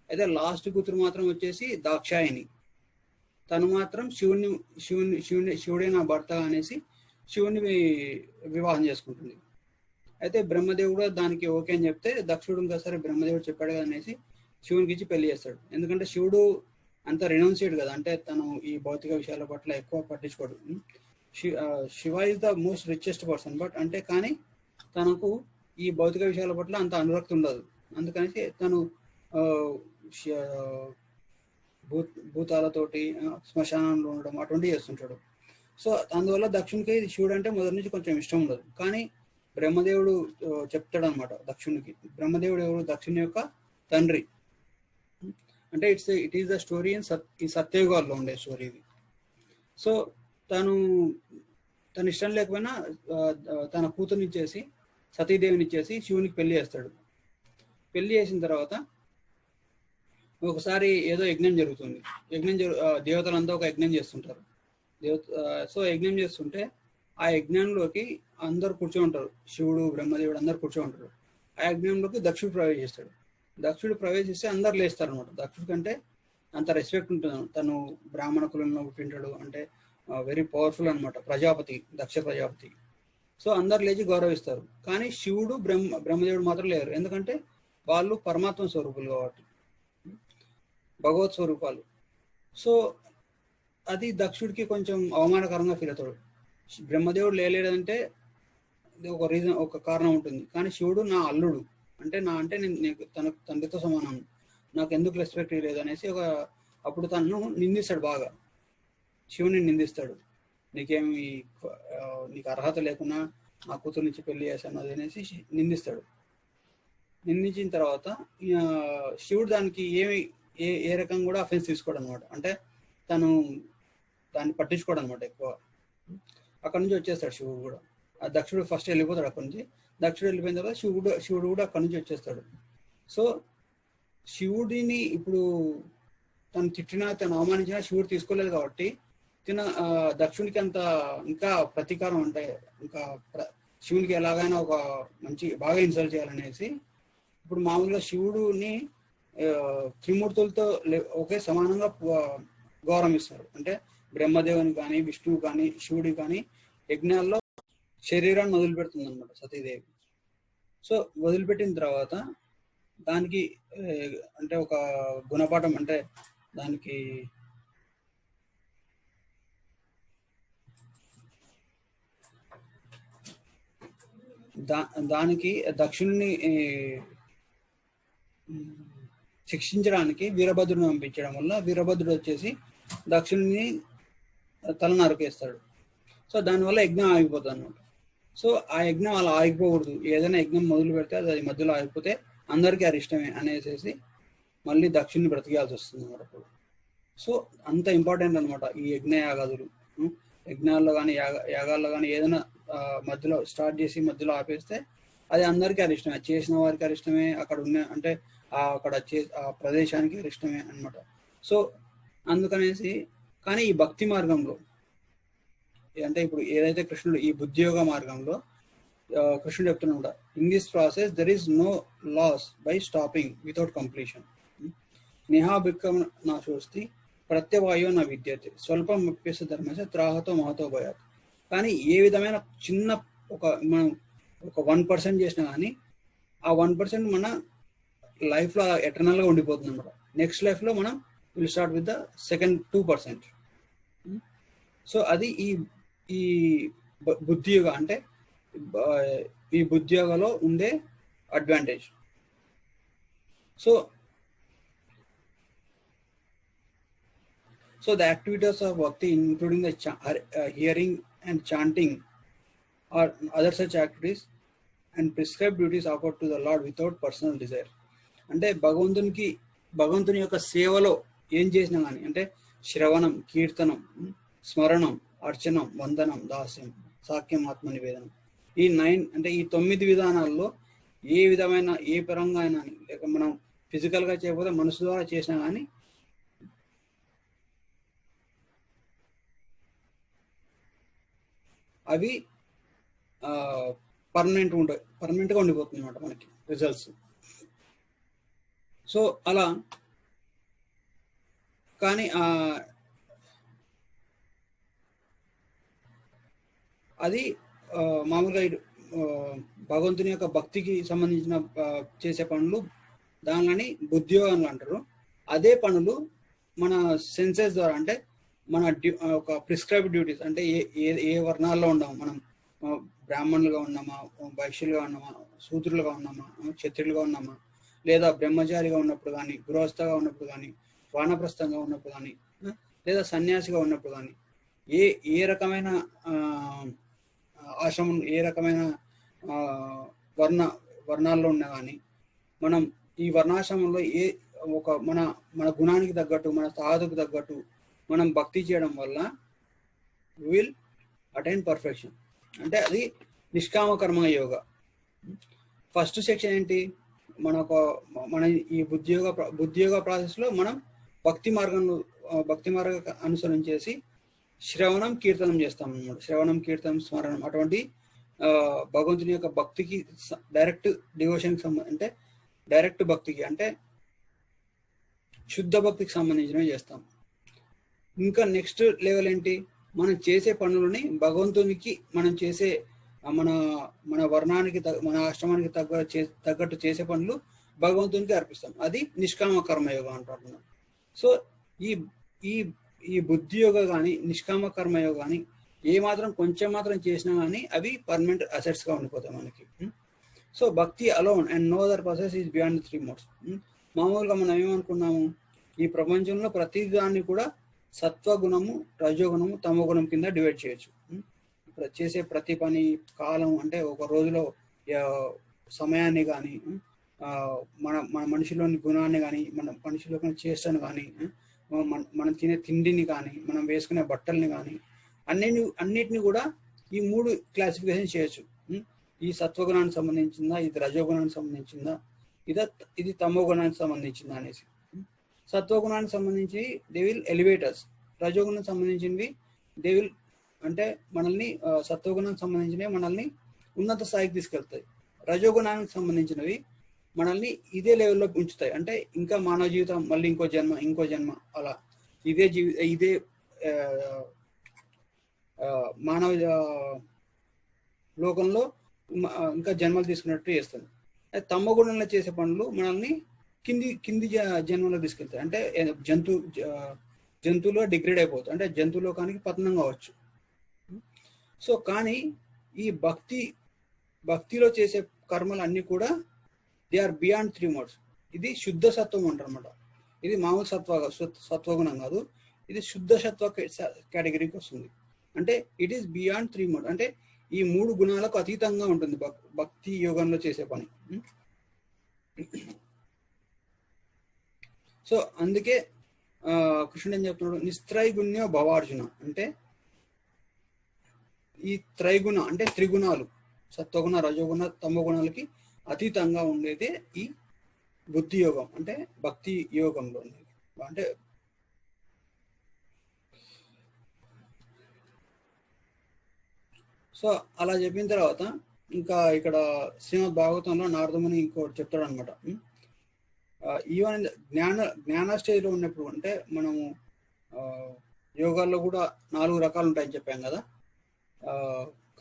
అయితే లాస్ట్ కూతురు మాత్రం వచ్చేసి దాక్షాయిని, తను మాత్రం శివుడే నా భర్త అనేసి శివుని వివాహం చేసుకుంటుంది. అయితే బ్రహ్మదేవుడు దానికి ఓకే అని చెప్తే దక్షుడు ఇంకా సరే బ్రహ్మదేవుడు చెప్పాడు కదా అనేసి శివునికి ఇచ్చి పెళ్లి చేస్తాడు. ఎందుకంటే శివుడు అంత రినౌన్సియేట్ కదా, అంటే తను ఈ భౌతిక విషయాల పట్ల ఎక్కువ పట్టించుకోడు. Shiva is the most richest person, but అంటే కానీ తనకు ఈ భౌతిక విషయాల పట్ల అంత అనురక్తి ఉండదు. అందుకనేసి తను భూతాలతోటి శ్మశానంలో ఉండడం అటువంటివి చేస్తుంటాడు. సో అందువల్ల దక్షునికి శివుడు అంటే మొదటి నుంచి కొంచెం ఇష్టం ఉండదు. కానీ బ్రహ్మదేవుడు చెప్తాడు అనమాట దక్షునికి. బ్రహ్మదేవుడు ఎవరు? దక్షుని యొక్క తండ్రి. అంటే ఇట్ ఈస్ ద స్టోరీ ఈ సత్యయుగాల్లో ఉండే స్టోరీ ఇది. సో తన ఇష్టం లేకపోయినా తన కూతురునిచ్చేసి సతీదేవిని ఇచ్చేసి శివునికి పెళ్లి చేస్తాడు. పెళ్లి చేసిన తర్వాత ఒకసారి ఏదో యజ్ఞం జరుగుతుంది. దేవతలంతా ఒక యజ్ఞం చేస్తుంటారు. సో యజ్ఞం చేస్తుంటే ఆ యజ్ఞంలోకి అందరు కూర్చో ఉంటారు, శివుడు బ్రహ్మదేవుడు అందరు కూర్చో ఉంటారు. ఆ యజ్ఞంలోకి దక్షుడు ప్రవేశిస్తాడు. దక్షుడు ప్రవేశిస్తే అందరు లేస్తారు అనమాట. దక్షుడు కంటే అంత రెస్పెక్ట్ ఉంటుంది. తను బ్రాహ్మణ కులంలో పుట్టింటాడు, అంటే వెరీ పవర్ఫుల్ అనమాట, ప్రజాపతి, దక్ష ప్రజాపతి. సో అందరు లేచి గౌరవిస్తారు. కానీ శివుడు బ్రహ్మదేవుడు మాత్రం లేరు, ఎందుకంటే వాళ్ళు పరమాత్మ స్వరూపులు కాబట్టి, భగవత్ స్వరూపాలు. సో అది దక్షుడికి కొంచెం అవమానకరంగా ఫీల్ అవుతాడు. బ్రహ్మదేవుడు లేలేదంటే ఒక రీజన్, ఒక కారణం ఉంటుంది. కానీ శివుడు నా అల్లుడు, అంటే నేను తన తండ్రితో సమానం, నాకు ఎందుకు రెస్పెక్ట్ లేదు అనేసి అప్పుడు తనను నిందిస్తాడు, బాగా శివుని నిందిస్తాడు. నీకు అర్హత లేకున్నా నా కూతురు నుంచి పెళ్లి చేశాను అది అనేసి నిందిస్తాడు. నిందించిన తర్వాత శివుడు దానికి ఏ రకంగా కూడా అఫెన్స్ తీసుకోవడం అనమాట. అంటే తను దాన్ని పట్టించుకోవడం అనమాట ఎక్కువ. అక్కడ నుంచి వచ్చేస్తాడు శివుడు కూడా. ఆ దక్షుడు ఫస్ట్ వెళ్ళిపోతాడు అక్కడి నుంచి. దక్షుడు వెళ్ళిపోయిన తర్వాత శివుడు కూడా అక్కడి నుంచి వచ్చేస్తాడు. సో శివుడిని ఇప్పుడు తను తిట్టినా తను అవమానించినా శివుడు తీసుకోలేదు కాబట్టి దక్షునికి అంత ఇంకా ప్రతీకారం, అంటే ఇంకా శివునికి ఎలాగైనా ఒక బాగా ఇన్సల్ట్ చేయాలనేసి ఇప్పుడు మామూలుగా శివుడుని త్రిమూర్తులతో ఒకే సమానంగా గౌరవిస్తారు. అంటే బ్రహ్మదేవుని కానీ విష్ణువు కానీ శివుడి కానీ యజ్ఞాల్లో శరీరాన్ని వదిలిపెడుతుంది అనమాట సతీదేవి. సో వదిలిపెట్టిన తర్వాత దానికి అంటే ఒక గుణపాఠం, అంటే దానికి దక్షుణ్ణి శిక్షించడానికి వీరభద్రుని పంపించడం వల్ల వీరభద్రుడు వచ్చేసి దక్షుణ్ణి తల నరికేస్తాడు. సో దానివల్ల యజ్ఞం ఆగిపోతుంది అనమాట. సో ఆ యజ్ఞం అలా ఆగిపోకూడదు, ఏదైనా యజ్ఞం మొదలు పెడితే అది మధ్యలో ఆగిపోతే అందరికీ అరిష్టమే అనేసి మళ్ళీ దక్షుణ్ణి బ్రతికేయాల్సి వస్తుంది అన్నమాట. సో అంత ఇంపార్టెంట్ అనమాట ఈ యజ్ఞయాగాదులు. యజ్ఞాల్లో కానీ యాగాల్లో కానీ ఏదైనా మధ్యలో స్టార్ట్ చేసి మధ్యలో ఆపేస్తే అది అందరికీ అరిష్టమే, చేసిన వారికి అరిష్టమే, అక్కడ ఉన్న అంటే అక్కడ ఆ ప్రదేశానికి అరిష్టమే అనమాట. సో అందుకనేసి కానీ ఈ భక్తి మార్గంలో అంటే ఇప్పుడు ఏదైతే కృష్ణుడు ఈ బుద్ధియోగ మార్గంలో కృష్ణుడు చెప్తున్నాడు, in this process there is no loss by stopping without completion. నిహాభిక్కం నాశోస్తి ప్రత్యవాయో నా విద్యతే స్వల్పం అప్యస ధర్మస త్రాహతో మహతో భయాత్. కానీ ఏ విధమైన చిన్న మనం ఒక 1% చేసినా కానీ ఆ 1% మన లైఫ్లో ఎటర్నల్గా ఉండిపోతుంది అనమాట. నెక్స్ట్ లైఫ్లో మనం will start with the second 2%. So అది ఈ బుద్ధియోగ అంటే ఈ బుద్ధియోగలో ఉండే advantage. So the activities of bhakti, including the hearing and chanting or other such activities and prescribed duties offered to the Lord without personal desire. అంటే భగవంతుని యొక్క సేవలో ఏం చేసినా కానీ అంటే శ్రవణం, కీర్తనం, స్మరణం, అర్చనం, వందనం, దాస్యం, సాఖ్యం, ఆత్మ నివేదనం, ఈ 9 విధానాల్లో ఏ విధమైన ఏ పరంగా అయినా లేక మనం ఫిజికల్గా చేయకపోతే మనసు ద్వారా చేసినా కానీ అవి పర్మనెంట్గా ఉండిపోతుంది అన్నమాట మనకి రిజల్ట్స్. సో అలా కానీ అది మామూలుగా భగవంతుని యొక్క భక్తికి సంబంధించిన చేసే పనులు దానిని బుద్ధియోగాలు అంటారు. అదే పనులు మన సెన్సెస్ ద్వారా అంటే మన ఒక ప్రిస్క్రైబ్డ్ డ్యూటీస్ అంటే ఏ వర్ణాల్లో ఉన్నాము, మనం బ్రాహ్మణులుగా ఉన్నామా, వైశ్యులుగా ఉన్నామా, శూద్రులుగా ఉన్నామా, క్షత్రియులుగా ఉన్నామా, లేదా బ్రహ్మచారిగా ఉన్నప్పుడు కానీ, గృహస్థగా ఉన్నప్పుడు కానీ, వానప్రస్థంగా ఉన్నప్పుడు కానీ, లేదా సన్యాసిగా ఉన్నప్పుడు కానీ, ఏ రకమైన ఆశ్రమం ఏ రకమైన వర్ణాల్లో ఉన్నా కానీ మనం ఈ వర్ణాశ్రమంలో మన గుణానికి తగ్గట్టు మన తాహతుకు తగ్గట్టు మనం భక్తి చేయడం వల్ల విల్ అటైన్ పర్ఫెక్షన్. అంటే అది నిష్కామ కర్మ యోగ. ఫస్ట్ సెక్షన్ ఏంటి, మన ఈ బుద్ధియోగ ప్రాసెస్లో మనం భక్తి మార్గం అనుసరించేసి శ్రవణం, కీర్తనం చేస్తాం అన్నమాట. శ్రవణం, కీర్తనం, స్మరణం అటువంటి భగవంతుని యొక్క భక్తికి డైరెక్ట్ డివోషన్కి అంటే డైరెక్ట్ భక్తికి అంటే శుద్ధ భక్తికి సంబంధించినవి చేస్తాం. ఇంకా నెక్స్ట్ లెవెల్ ఏంటి, మనం చేసే పనులని భగవంతునికి మనం చేసే మన వర్ణానికి మన ఆశ్రమానికి తగ్గట్టు చేసే పనులు భగవంతునికి అర్పిస్తాం. అది నిష్కామ కర్మయోగం అంటున్నాం. సో ఈ బుద్ధి యోగ కానీ నిష్కామ కర్మయోగ కానీ కొంచెం మాత్రం చేసినా కానీ అవి పర్మనెంట్ అసెట్స్ గా ఉండిపోతాయి మనకి. So bhakti alone and no other process is beyond 3 modes. మామూలుగా మనం ఏమనుకున్నాము, ఈ ప్రపంచంలో ప్రతి దాన్ని కూడా సత్వగుణము, రజోగుణము, తమోగుణం కింద డివైడ్ చేయొచ్చు. చేసే ప్రతి పని కాలం అంటే ఒక రోజులో సమయాన్ని కానీ, మన మనిషిలోని గుణాన్ని కానీ, మన మనిషిలోని చేష్టను కానీ, మనం తినే తిండిని కానీ, మనం వేసుకునే బట్టల్ని కానీ అన్నిటిని కూడా ఈ 3 క్లాసిఫికేషన్ చేయొచ్చు. ఈ సత్వగుణానికి సంబంధించిందా, ఇది రజోగుణానికి సంబంధించిందా, ఇది తమో గుణానికి సంబంధించిందా అనేసి. సత్వగుణానికి సంబంధించి దే విల్ ఎలివేటర్స్, రజోగుణానికి సంబంధించినవి దే విల్ అంటే మనల్ని సత్వగుణానికి సంబంధించినవి మనల్ని ఉన్నత స్థాయికి తీసుకెళ్తాయి. రజోగుణానికి సంబంధించినవి మనల్ని ఇదే లెవెల్లో ఉంచుతాయి. అంటే ఇంకా మానవ జీవితం మళ్ళీ ఇంకో జన్మ అలా ఇదే మానవ లోకంలో ఇంకా జన్మలు తీసుకున్నట్టు చేస్తుంది. తమ గుణంలో చేసే పనులు మనల్ని కింది జన్మలో తీసుకెళ్తాయి. అంటే జంతువులో డిగ్రేడ్ అయిపోతుంది, అంటే జంతు లోకానికి పతనం కావచ్చు. సో కానీ ఈ భక్తిలో చేసే కర్మలు అన్ని కూడా దే ఆర్ బియాండ్ 3 modes. ఇది శుద్ధ సత్వం అంటారు అనమాట. ఇది మామూలు సత్వగుణం కాదు, ఇది శుద్ధ సత్వ కేటగిరీకి వస్తుంది. అంటే ఇట్ ఈస్ బియాండ్ 3 modes. అంటే ఈ 3 గుణాలకు అతీతంగా ఉంటుంది భక్తి యోగంలో చేసే పని. సో అందుకే కృష్ణుడు ఏం చెప్తున్నాడు, నిస్త్రైగుణ్యో భవార్జున. అంటే ఈ త్రైగుణ అంటే త్రిగుణాలు సత్వగుణ, రజోగుణ, తమో గుణాలకి అతీతంగా ఉండేదే ఈ బుద్ధి యోగం అంటే భక్తి యోగంలో ఉండేది. అంటే సో అలా చెప్పిన తర్వాత ఇంకా ఇక్కడ శ్రీమద్ భాగవతంలో నారదముని ఇంకోటి చెప్తాడు అనమాట. ఈవెన్ జ్ఞాన స్టేజ్లో ఉన్నప్పుడు అంటే మనము యోగాల్లో కూడా 4 రకాలు ఉంటాయని చెప్పాం కదా.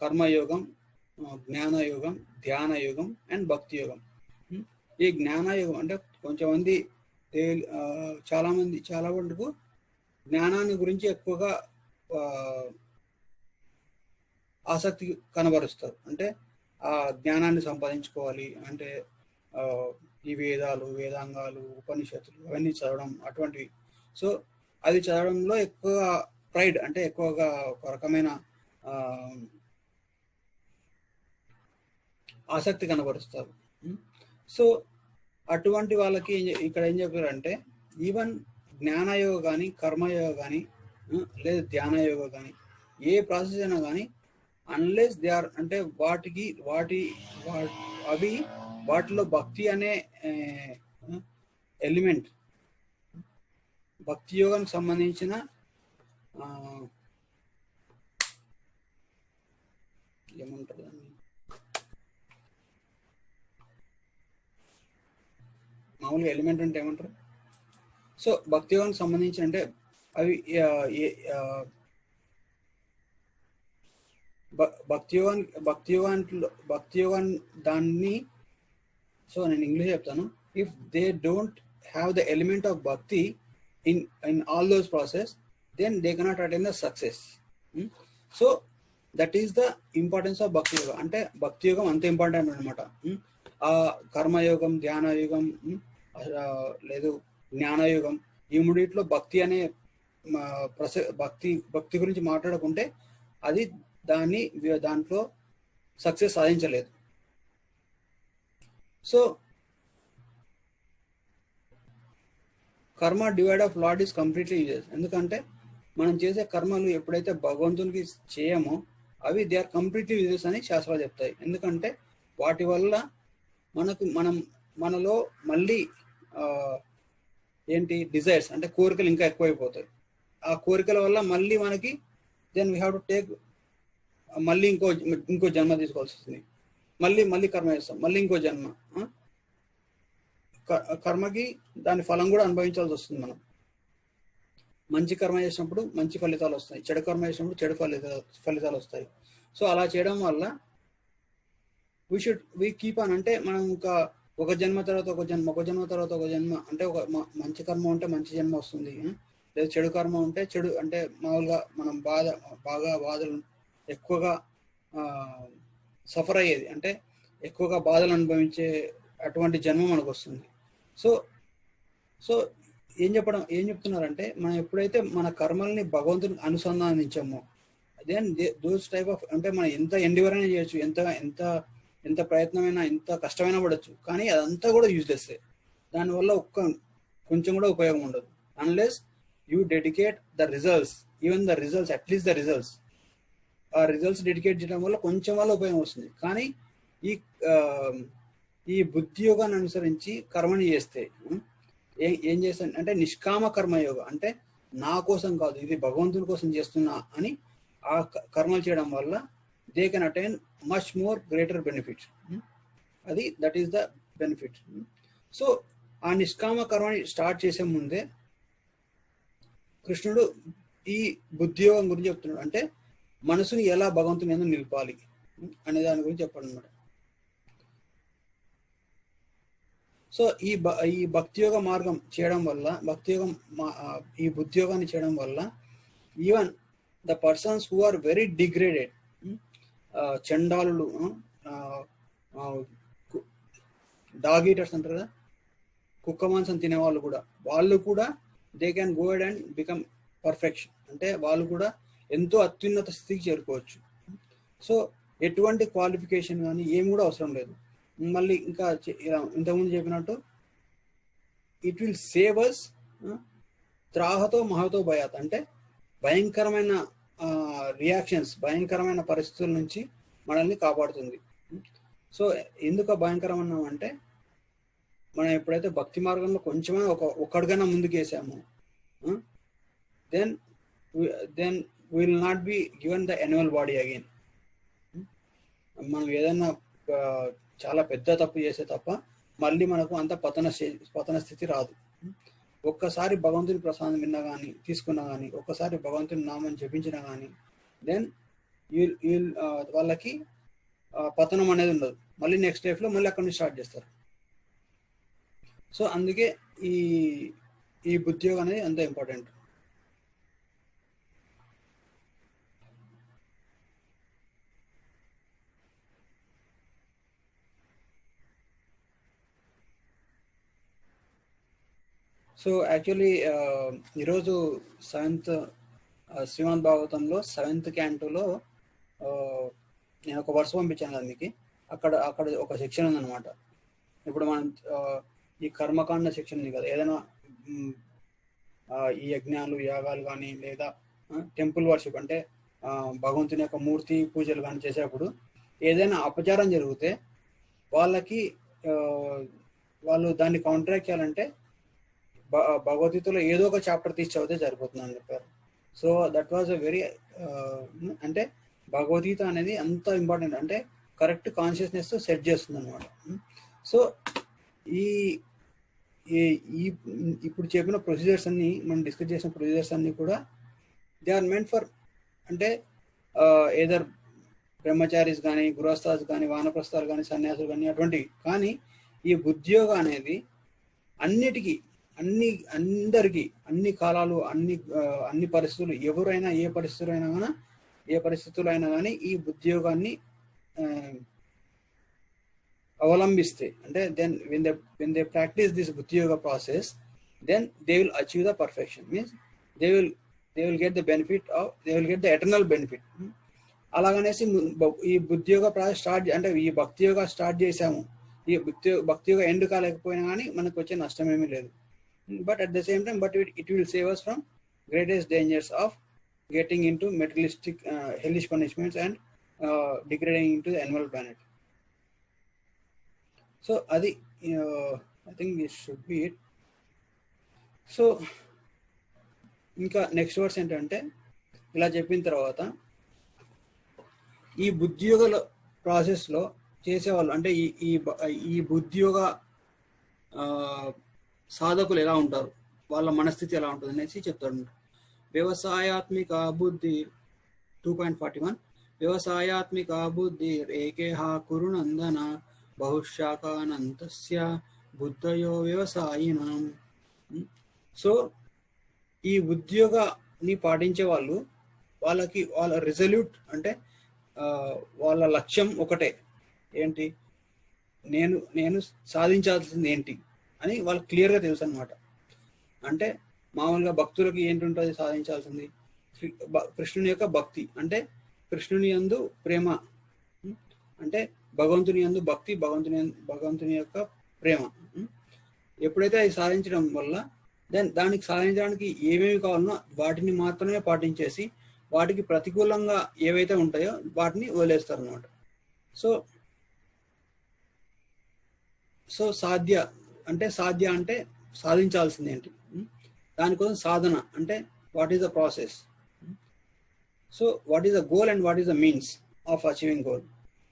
కర్మయోగం, జ్ఞానయోగం, ధ్యాన యోగం అండ్ భక్తి యోగం. ఈ జ్ఞానయోగం అంటే కొంచెం మంది చాలా వరకు జ్ఞానాన్ని గురించి ఎక్కువగా ఆసక్తి కనబరుస్తారు. అంటే ఆ జ్ఞానాన్ని సంపాదించుకోవాలి అంటే ఈ వేదాలు, వేదాంగాలు, ఉపనిషత్తులు అవన్నీ చదవడం అటువంటివి. సో అది చదవడంలో ఎక్కువగా ప్రైడ్ అంటే ఎక్కువగా ఒక రకమైన ఆసక్తి కనబరుస్తారు. సో అటువంటి వాళ్ళకి ఇక్కడ ఏం చెప్పారంటే ఈవెన్ జ్ఞానయోగ కానీ, కర్మయోగ కానీ, లేదా ధ్యానయోగ కానీ, ఏ ప్రాసెస్ అయినా కానీ అన్లెస్ దే ఆర్ అంటే అవి వాటిలో భక్తి అనే ఎలిమెంట్, భక్తి యోగానికి సంబంధించిన ఏమంటారు దాన్ని, మామూలుగా ఎలిమెంట్ అంటే ఏమంటారు. సో భక్తి యోగానికి సంబంధించి అంటే అవి భక్తి యోగాన్ దాన్ని, సో నేను ఇంగ్లీష్ చెప్తాను. If they don't have the element of bhakti in all those process, then they cannot attain the success. So that is the importance of bhakti యోగం. అంటే భక్తి యోగం అంత ఇంపార్టెంట్ అనమాట. ఆ కర్మయోగం, ధ్యానయోగం లేదు జ్ఞానయోగం, ఈ మూడిట్లో భక్తి అనే భక్తి గురించి మాట్లాడుకుంటే అది దాంట్లో సక్సెస్ సాధించలేదు. సో కర్మ divide of lord is completely uses. ఎందుకంటే మనం చేసే కర్మలు ఎప్పుడైతే భగవంతునికి చేయమో అవి దే ఆర్ కంప్లీట్లీ యూజెస్ అని శాస్త్రాలు చెప్తాయి. ఎందుకంటే వాటి వల్ల మనలో మళ్ళీ ఏంటి డిజైర్స్ అంటే కోరికలు ఇంకా ఎక్కువైపోతాయి. ఆ కోరికల వల్ల మళ్ళీ మనకి then we have to take మళ్ళీ ఇంకో జన్మ తీసుకోవాల్సి వస్తుంది. మళ్ళీ కర్మ చేస్తాం, మళ్ళీ ఇంకో జన్మ. కర్మకి దాని ఫలం కూడా అనుభవించాల్సి వస్తుంది. మనం మంచి కర్మ చేసినప్పుడు మంచి ఫలితాలు వస్తాయి, చెడు కర్మ చేసినప్పుడు చెడు ఫలితాలు వస్తాయి. సో అలా చేయడం వల్ల వీ కీప్ ఆన్ అంటే మనం ఇంకా ఒక జన్మ తర్వాత ఒక జన్మ తర్వాత ఒక జన్మ అంటే ఒక మంచి కర్మ ఉంటే మంచి జన్మ వస్తుంది, లేదా చెడు కర్మ ఉంటే చెడు అంటే మామూలుగా మనం బాగా బాధలు ఎక్కువగా సఫర్ అయ్యేది అంటే ఎక్కువగా బాధలు అనుభవించే అటువంటి జన్మ మనకు వస్తుంది. సో ఏం చెప్తున్నారంటే మనం ఎప్పుడైతే మన కర్మల్ని భగవంతునికి అనుసంధానించామో దెన్ దోస్ టైప్ ఆఫ్ అంటే మనం ఎంత ఎండివర్ అయినా చేయొచ్చు, ఎంత ప్రయత్నమైనా ఎంత కష్టమైనా పడవచ్చు, కానీ అదంతా కూడా యూజ్లెస్. దానివల్ల కొంచెం కూడా ఉపయోగం ఉండదు unless you dedicate the results, even the results at least the results, ఆ రిజల్ట్స్ డెడికేట్ చేయడం వల్ల కొంచెం వల్ల ఉపయోగం వస్తుంది. కానీ ఈ బుద్ధి యోగాన్ని అనుసరించి కర్మని చేస్తే ఏం చేస్తాను అంటే నిష్కామ కర్మయోగ అంటే నా కోసం కాదు ఇది భగవంతుని కోసం చేస్తున్నా అని ఆ కర్మలు చేయడం వల్ల they can attain much more greater benefit. అది that is the benefit. So ఆ నిష్కామ కర్మని స్టార్ట్ చేసే ముందే కృష్ణుడు ఈ బుద్ధి యోగం గురించి చెప్తున్నాడు. అంటే మనసుని ఎలా భగవంతుని యందు నిలపాలి అనే దాని గురించి చెప్పాడు అనమాట. సో ఈ భక్తి యోగ మార్గం చేయడం వల్ల ఈ బుద్ధి యోగాన్ని చేయడం వల్ల even the persons who are very degraded, చండాలులు, డాగ్ ఈటర్స్ అంటారు కదా, కుక్క మాంసం తినే వాళ్ళు కూడా they can go ahead and become perfection. అంటే వాళ్ళు కూడా ఎంతో అత్యున్నత స్థితికి చేరుకోవచ్చు. సో ఎటువంటి క్వాలిఫికేషన్ కానీ ఏమి కూడా అవసరం లేదు. మళ్ళీ ఇంకా ఇంతకుముందు చెప్పినట్టు ఇట్ విల్ సేవ్ అస్ త్రాహతో మహతో భయాత్ అంటే భయంకరమైన రియాక్షన్స్, భయంకరమైన పరిస్థితుల నుంచి మనల్ని కాపాడుతుంది. సో ఎందుకు భయంకరమైన అంటే మనం ఎప్పుడైతే భక్తి మార్గంలో కొంచెమైనా ఒక్కడికైనా ముందుకేసామో then will not be given the annual body again. మనం ఏదైనా చాలా పెద్ద తప్పు చేసే తప్ప మళ్ళీ మనకు అంత పతన స్థితి రాదు. ఒక్కసారి భగవంతుని ప్రసాదం విన్నా కానీ తీసుకున్నా కానీ, ఒక్కసారి భగవంతుని నామం జపించినా కానీ, దెన్ వాళ్ళకి పతనం అనేది ఉండదు. మళ్ళీ నెక్స్ట్ లైఫ్లో మళ్ళీ అక్కడి నుంచి స్టార్ట్ చేస్తారు. సో అందుకే ఈ బుద్ధి యోగం అనేది అంత ఇంపార్టెంట్. సో యాక్చువల్లీ ఈరోజు 7th శ్రీమద్ భాగవతంలో 7th క్యాంటోలో నేను ఒక వర్స్ పంపించాను కదా మీకు. అక్కడ ఒక సెక్షన్ ఉందన్నమాట. ఇప్పుడు మనం ఈ కర్మకాండ సెక్షన్ ఉంది కదా, ఏదైనా ఈ యజ్ఞాలు యాగాలు కానీ లేదా టెంపుల్ వర్షిప్ అంటే భగవంతుని యొక్క మూర్తి పూజలు కానీ చేసేటప్పుడు ఏదైనా అపచారం జరిగితే వాళ్ళు దాన్ని కౌంటరాక్ట్ చేయాలంటే భగవద్గీతలో ఏదో ఒక చాప్టర్ తీసి చదివితే సరిపోతుంది అని చెప్పారు. So that was a very అంటే భగవద్గీత అనేది అంత ఇంపార్టెంట్, అంటే కరెక్ట్ కాన్షియస్నెస్ సెట్ చేస్తుంది అనమాట. సో ఇప్పుడు చెప్పిన ప్రొసీజర్స్ అన్ని, మనం డిస్కస్ చేసిన ప్రొసీజర్స్ అన్ని కూడా దే ఆర్ మెంట్ ఫర్, అంటే ఏదర్ బ్రహ్మచారీస్ కానీ, గృహస్థాస్ కానీ, వానప్రస్థాలు కానీ, సన్యాసులు కానీ అటువంటివి. కానీ ఈ బుద్ధియోగ అనేది అందరికీ అన్ని కాలాలు అన్ని పరిస్థితులు, ఎవరైనా ఏ పరిస్థితులు అయినా కానీ ఈ బుద్ధియోగాన్ని అవలంబిస్తే, అంటే then when they practice this buddhi yoga process, then they will achieve the perfection. Means they will get the benefit of, they will get the eternal benefit. అలాగనేసి ఈ బుద్ధి యోగా ప్రాసెస్ స్టార్ట్, అంటే ఈ భక్తి యోగా స్టార్ట్ చేసాము, ఈ భక్తి యోగా ఎండ్ కాలేకపోయినా కానీ మనకు వచ్చే నష్టం ఏమీ లేదు. But at the same time it will save us from greatest dangers of getting into materialistic hellish punishments and degrading into the animal planet. So అది I think this should be it. So ఇంకా నెక్స్ట్ వర్డ్స్ ఏంటంటే, ఇలా చెప్పిన తర్వాత ఈ బుద్ధియోగ ప్రాసెస్లో చేసేవాళ్ళు, అంటే ఈ బుద్ధియోగ సాధకులు ఎలా ఉంటారు, వాళ్ళ మనస్థితి ఎలా ఉంటుంది అనేసి చెప్తాడు. వ్యవసాయాత్మిక బుద్ధి 2.41 వ్యవసాయాత్మిక బుద్ధి ఏకేహ కురునందన బహుశాఖానంతస్య బుద్ధయో వ్యవసాయినం. సో ఈ ఉద్యోగాన్ని పాటించే వాళ్ళ రిజల్యూట్, అంటే వాళ్ళ లక్ష్యం ఒకటే, ఏంటి, నేను సాధించాల్సింది ఏంటి అని వాళ్ళకి క్లియర్గా తెలుసు అనమాట. అంటే మామూలుగా భక్తులకి ఏంటి ఉంటుంది సాధించాల్సింది, కృష్ణుని యొక్క భక్తి, అంటే కృష్ణుని యందు ప్రేమ, అంటే భగవంతుని యందు భక్తి, భగవంతుని యొక్క ప్రేమ. ఎప్పుడైతే అది సాధించడం వల్ల దానికి సాధించడానికి ఏమేమి కావాలనో వాటిని మాత్రమే పాటించేసి వాటికి ప్రతికూలంగా ఏవైతే ఉంటాయో వాటిని వదిలేస్తారు అనమాట. సో సాధ్య అంటే సాధించాల్సింది ఏంటి, దానికోసం సాధన అంటే what is the process. So what is the goal and what is the means of achieving goal.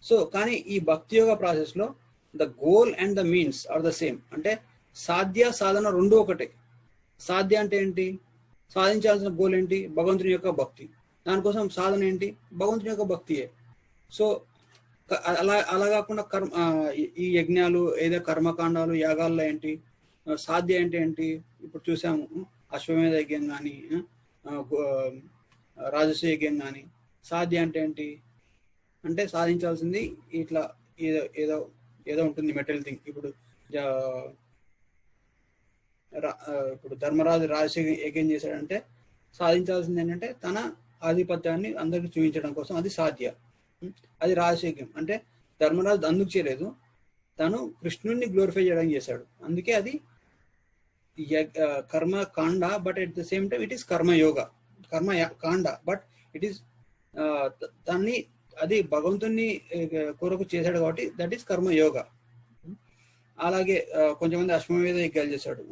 So కానీ ఈ భక్తి యోగ ప్రాసెస్లో the goal and the means are the same, అంటే సాధ్య సాధన రెండు ఒకటే. సాధ్య అంటే ఏంటి, సాధించాల్సిన గోల్ ఏంటి, భగవంతుని యొక్క భక్తి, దానికోసం సాధన ఏంటి, భగవంతుని యొక్క భక్తియే. సో అలా కాకుండా ఈ యజ్ఞాలు ఏదో కర్మకాండాలు యాగాల్లో ఏంటి సాధ్య అంటే ఏంటి, ఇప్పుడు చూసాము అశ్వమేధ యజ్ఞం కానీ రాజసూయ యజ్ఞం కానీ. సాధ్య అంటే ఏంటి, అంటే సాధించాల్సింది ఇట్లా ఏదో ఉంటుంది మెటీరియల్ థింగ్. ఇప్పుడు ధర్మరాజు రాజసూయ యజ్ఞం చేశాడంటే సాధించాల్సింది ఏంటంటే తన ఆధిపత్యాన్ని అందరికి చూపించడం కోసం, అది సాధ్య, అది రాజసూయం. అంటే ధర్మరాజు అందుకు చేయలేదు, తను కృష్ణుడిని గ్లోరిఫై చేయడానికి చేశాడు, అందుకే అది కర్మ కాండ. But at the same time it is karma yoga, కర్మ కాండ, బట్ ఇట్ ఈస్ దాన్ని అది భగవంతుని కొరకు చేశాడు కాబట్టి దట్ ఈస్ కర్మయోగ. అలాగే కొంచెమంది అశ్వమేధ యజ్ఞాలు చేశాడు,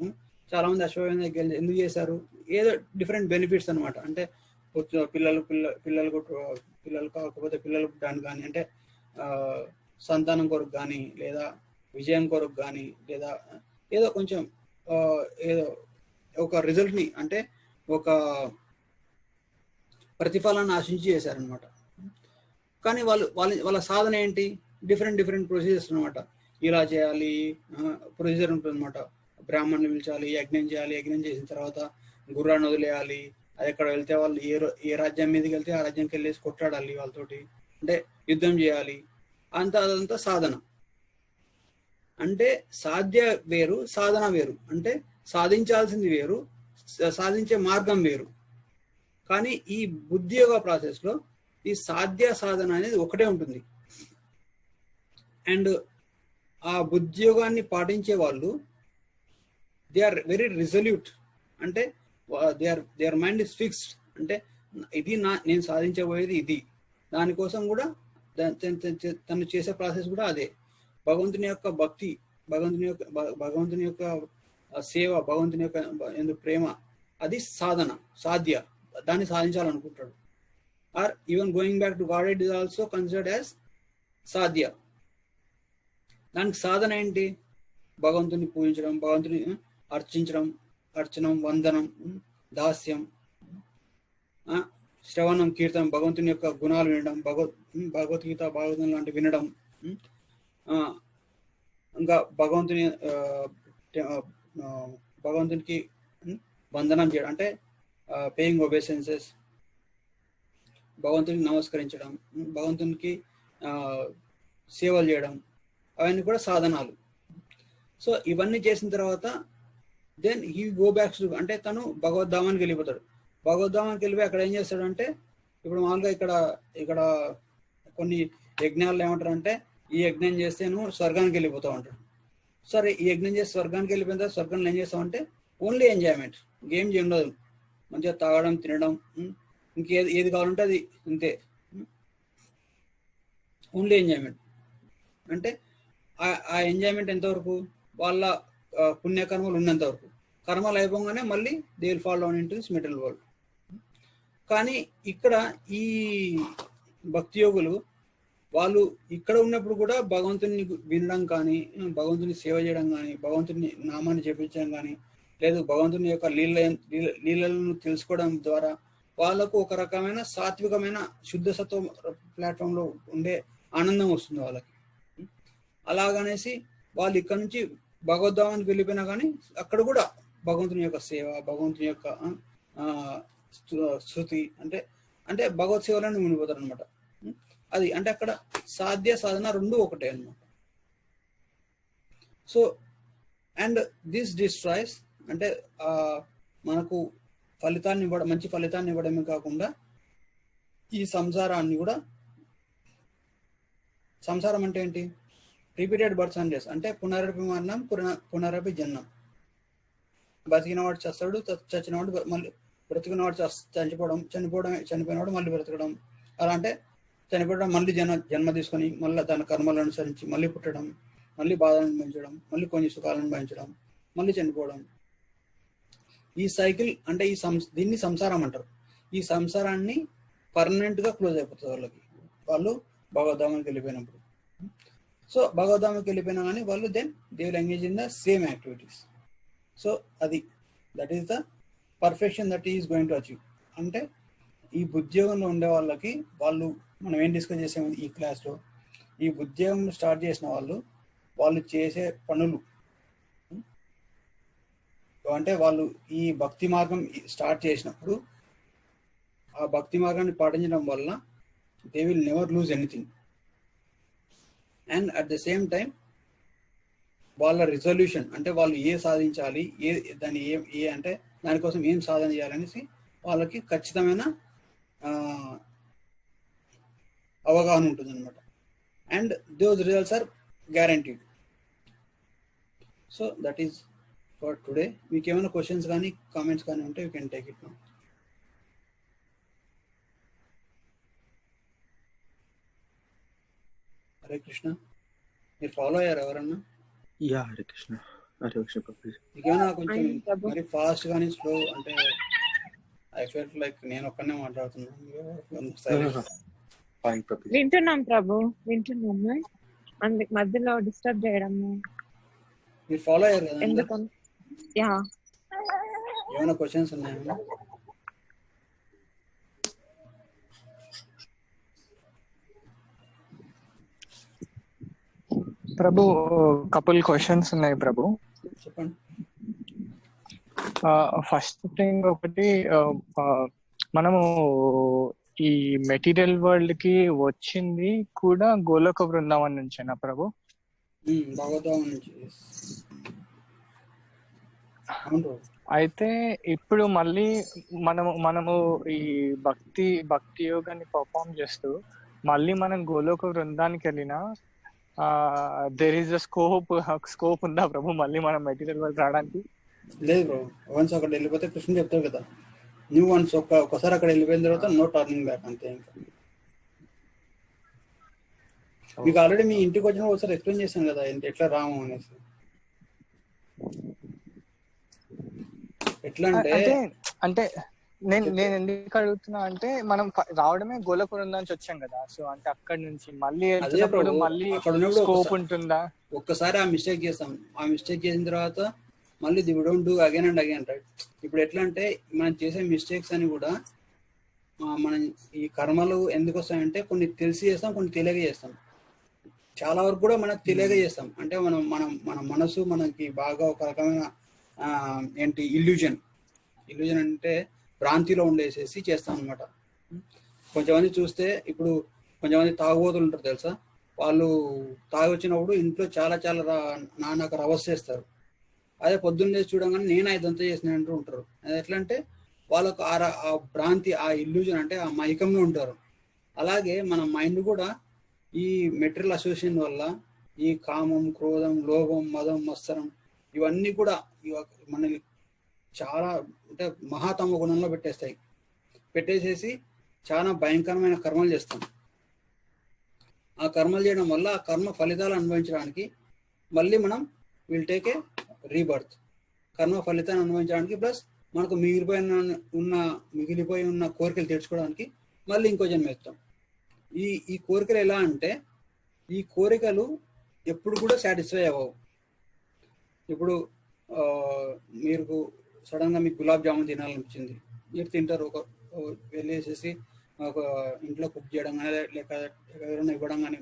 చాలా మంది అశ్వమేధ యజ్ఞాలు ఎందుకు చేశారు, ఏదో డిఫరెంట్ బెనిఫిట్స్ అనమాట. అంటే పిల్లలు కాకపోతే పిల్లలు పుట్టడానికి కానీ, అంటే సంతానం కొరకు కానీ, లేదా విజయం కొరకు కానీ లేదా ఏదో కొంచెం ఏదో ఒక రిజల్ట్ని అంటే ఒక ప్రతిఫలాన్ని ఆశించి చేశారనమాట. కానీ వాళ్ళ సాధన ఏంటి? డిఫరెంట్ ప్రొసీజర్స్ అనమాట. ఇలా చేయాలి, ప్రొసీజర్ ఉంటుంది అనమాట. బ్రాహ్మణ్ని పిలిచాలి, యజ్ఞం చేయాలి, యజ్ఞం చేసిన తర్వాత గుర్రాన్ని వదిలేయాలి, అది ఎక్కడ వెళ్తే వాళ్ళు ఏ రాజ్యం మీదకి వెళ్తే ఆ రాజ్యంకి వెళ్ళేసి కొట్లాడాలి వాళ్ళతోటి, అంటే యుద్ధం చేయాలి, అదంతా సాధన. అంటే సాధ్య వేరు, సాధన వేరు. అంటే సాధించాల్సింది వేరు, సాధించే మార్గం వేరు. కానీ ఈ బుద్ధి యోగ ప్రాసెస్లో ఈ సాధ్య సాధన అనేది ఒకటే ఉంటుంది. అండ్ ఆ బుద్ధి యోగాన్ని పాటించే వాళ్ళు దే ఆర్ వెరీ రిజల్యూట్. అంటే they are mind is fixed. అంటే ఇది నేను సాధించబోయేది ఇది. దానికోసం కూడా తను చేసే ప్రాసెస్ కూడా అదే. భగవంతుని యొక్క భక్తి, భగవంతుని యొక్క సేవ, భగవంతుని యొక్క ప్రేమ, అది సాధన, సాధ్య. దాన్ని సాధించాలనుకుంటాడు. Or even going back to God it is also considered as sadhya. దానికి సాధన ఏంటి? భగవంతుని పూజించడం, భగవంతుని అర్చనం, వందనం, దాస్యం, శ్రవణం, కీర్తనం, భగవంతుని యొక్క గుణాలు వినడం, భగవద్గీత, భాగవతం లాంటి వినడం, ఇంకా భగవంతునికి వందనం చేయడం, అంటే పేయింగ్ ఒబేసెన్సెస్, భగవంతునికి నమస్కరించడం, భగవంతునికి సేవలు చేయడం, అవన్నీ కూడా సాధనాలు. సో ఇవన్నీ చేసిన తర్వాత then he go backs to, అంటే తను భగవద్ధామానికి వెళ్ళిపోతాడు. భగవద్ధామానికి వెళ్ళిపోయి అక్కడ ఏం చేస్తాడంటే, ఇప్పుడు మామూలుగా ఇక్కడ కొన్ని యజ్ఞాలు ఏమంటారు అంటే, ఈ యజ్ఞం చేస్తే నువ్వు స్వర్గానికి వెళ్ళిపోతావు అంటాడు. సరే, ఈ యజ్ఞం చేసి స్వర్గానికి వెళ్ళిపోయిన తర్వాత స్వర్గంలో ఏం చేస్తామంటే ఓన్లీ ఎంజాయ్మెంట్, ఇంకేం ఉండదు. మంచిగా తాగడం, తినడం, ఏది కావాలంటే అది, అంతే. Only enjoyment. అంటే ఆ ఎంజాయ్మెంట్ ఎంతవరకు? వాళ్ళ పుణ్యకర్మలు ఉన్నంత వరకు. కర్మలు అయిపోగానే మళ్ళీ they will fall down into this material world. కానీ ఇక్కడ ఈ భక్తి యోగులు వాళ్ళు ఇక్కడ ఉన్నప్పుడు కూడా భగవంతుని వినడం కానీ, భగవంతుని సేవ చేయడం కానీ, భగవంతుని నామాన్ని జపించడం కానీ, లేదు భగవంతుని యొక్క లీలలను తెలుసుకోవడం ద్వారా వాళ్ళకు ఒక రకమైన సాత్వికమైన శుద్ధ సత్వ ప్లాట్ఫామ్లో ఉండే ఆనందం వస్తుంది వాళ్ళకి. అలాగనేసి వాళ్ళు ఇక్కడ నుంచి భగవద్ధామానికి వెళ్ళిపోయినా కానీ అక్కడ కూడా భగవంతుని యొక్క సేవ, భగవంతుని యొక్క శృతి, అంటే భగవత్ సేవలను మునిపోతారు అనమాట. అది అంటే అక్కడ సాధ్య సాధన రెండు ఒకటే అనమాట. సో అండ్ దిస్ డిస్ట్రాయ్స్, అంటే మనకు ఫలితాన్ని ఇవ్వడం, మంచి ఫలితాన్ని ఇవ్వడమే కాకుండా ఈ సంసారాన్ని కూడా, సంసారం అంటే ఏంటి? రిపీటెడ్ బర్త్స్ అండ్ డెత్స్, అంటే పునరపి మరణం, పునరపి జన్మం. బతికినవాడు చస్తాడు, చచ్చినవాడు మళ్ళీ, బ్రతికినవాడు చనిపోయినవాడు మళ్ళీ బ్రతకడం. అలా అంటే చనిపోవడం, మళ్ళీ జన్మ తీసుకొని మళ్ళీ తన కర్మలను అనుసరించి మళ్ళీ పుట్టడం, మళ్ళీ బాధలను అనుభవించడం, మళ్ళీ కొన్ని సుఖాలను అనుభవించడం, మళ్ళీ చనిపోవడం. ఈ సైకిల్, అంటే దీన్ని సంసారం అంటారు. ఈ సంసారాన్ని పర్మనెంట్ గా క్లోజ్ అయిపోతుంది వాళ్ళు భగవద్ధామానికి వెళ్ళిపోయినప్పుడు. సో భగవద్ధామానికి వెళ్ళిపోయినా కానీ వాళ్ళు then they will engage in the same activities. So అది that is the perfection that is going to achieve. అంటే ఈ ఉద్యోగంలో ఉండే వాళ్ళకి, మనం ఏం డిస్కస్ చేసాము ఈ క్లాస్లో, ఈ ఉద్యోగం స్టార్ట్ చేసిన వాళ్ళు చేసే పనులు, అంటే వాళ్ళు ఈ భక్తి మార్గం స్టార్ట్ చేసినప్పుడు ఆ భక్తి మార్గాన్ని పాటించడం వల్ల they will never loose anything. And at the same time వాళ్ళ రిజల్యూషన్, అంటే వాళ్ళు సాధించాలి, అంటే దానికోసం ఏం సాధన చేయాలనేసి వాళ్ళకి ఖచ్చితమైన అవగాహన ఉంటుంది అనమాట. And those results are guaranteed. So that is for today. మీకు ఏమైనా క్వశ్చన్స్ కానీ కామెంట్స్ కానీ ఉంటే you can take it now. Hare Krishna. మీరు ఫాలో అయ్యారు ఎవరన్నా? యా, హరే కృష్ణ. హరే కృష్ణ ప్రభుజీ. మీకేమైనా కొంచెం మరి ఫాస్ట్ కానీ స్లో, అంటే ఐ ఫెల్ట్ లైక్ నేను ఒక్కనే మాట్లాడుతున్నాను. ఫైన్ ప్రభుజీ. వింటున్నాం ప్రభు, వింటున్నాము. అందుకు మధ్యలో డిస్టర్బ్ చేయడము మీరు ఫాలో అయ్యారు కదా అందరు? ఎందుకని యా ఏమైనా క్వశ్చన్స్ ఉన్నాయా? ప్రభు కపుల్ క్వశ్చన్స్ ఉన్నాయి ప్రభు. చెప్పండి. ఫస్ట్ థింగ్ ఒకటి, మనము ఈ మెటీరియల్ వరల్డ్ కి వచ్చింది కూడా గోలోక బృందావనం నుంచేనా ప్రభు? భాగవతం నుంచి. అవును. అయితే ఇప్పుడు మళ్ళీ మనము ఈ భక్తి యోగాన్ని పర్ఫామ్ చేస్తూ మళ్ళీ మనం గోలోక బృందానికి వెళ్ళినా దేర్ ఈస్ అ స్కోప్ ఉందా ప్రభు మళ్ళీ మనం మెటీరియల్ వరల్డ్ రావడానికి? లేదు బ్రో, వన్స్ అక్కడ వెళ్ళిపోతే కృష్ణుడు చెప్తారు కదా, నువ్వు వన్స్ ఒకసారి అక్కడ వెళ్ళిపోయిన తర్వాత నో టర్నింగ్ బ్యాక్, అంతే. ఇంకా మీకు ఆల్రెడీ మీ ఇంటికి వచ్చిన ఒకసారి ఎక్స్ప్లెయిన్ చేశాను కదా ఎట్లా రాము అనేసి. ఎట్లా అంటే నేను ఎందుకు అడుగుతున్నా అంటే, మనం రావడమే గోలోక నుంచి వచ్చాం కదా, సో అంటే అక్కడ నుంచి మళ్ళీ మళ్ళీ స్కోప్ ఉంటుందా? ఒక్కసారి ఆ మిస్టేక్ చేస్తాం, ఆ మిస్టేక్ చేసిన తర్వాత మళ్ళీ we don't do again and again, right? ఇప్పుడు ఎట్లా అంటే మనం చేసే మిస్టేక్స్ అని కూడా మనం ఈ కర్మలు ఎందుకు వస్తాయంటే కొన్ని తెలిసి చేస్తాం, కొన్ని తెలియక చేస్తాం. చాలా వరకు కూడా మనకు తెలియక చేస్తాం. అంటే మన మనసు మనకి బాగా ఒక రకమైన ఇల్యూజన్ అంటే భ్రాంతిలో ఉండేసేసి చేస్తాం అనమాట. కొంచెమంది చూస్తే ఇప్పుడు కొంచెమంది తాగుబోతులు ఉంటారు తెలుసా, వాళ్ళు తాగి వచ్చినప్పుడు ఇంట్లో చాలా నాకు రవస్ చేస్తారు. అదే పొద్దున్న చేసి చూడగానే నేను ఇదంతా చేసిన అంటూ ఉంటారు. అది ఎట్లా అంటే వాళ్ళకు ఆ భ్రాంతి, ఆ ఇల్యూజన్ అంటే ఆ మైకంలో ఉంటారు. అలాగే మన మైండ్ కూడా ఈ మెటీరియల్ అసోసియేషన్ వల్ల ఈ కామం, క్రోధం, లోభం, మదం, మత్సరం ఇవన్నీ కూడా మనకి చాలా అంటే మహాతమ గుణంలో పెట్టేసేసి చాలా భయంకరమైన కర్మలు చేస్తాం. ఆ కర్మలు చేయడం వల్ల ఆ కర్మ ఫలితాలు అనుభవించడానికి మళ్ళీ మనం విల్ టేక్ ఏ రీబర్త్. కర్మ ఫలితాన్ని అనుభవించడానికి ప్లస్ మనకు మిగిలిపోయి ఉన్న కోరికలు తీర్చుకోవడానికి మళ్ళీ ఇంకో జన్మ ఎత్తాం. ఈ కోరికలు ఎలా అంటే, ఈ కోరికలు ఎప్పుడు కూడా సాటిస్ఫై అవ్వవు. ఇప్పుడు మీరు సడన్గా మీకు గులాబ్ జామున్ తినాలనిపించింది, మీరు తింటారు. వెళ్ళేసేసి ఒక ఇంట్లో కుక్ చేయడం కానీ లేక ఎవరైనా ఇవ్వడం కానీ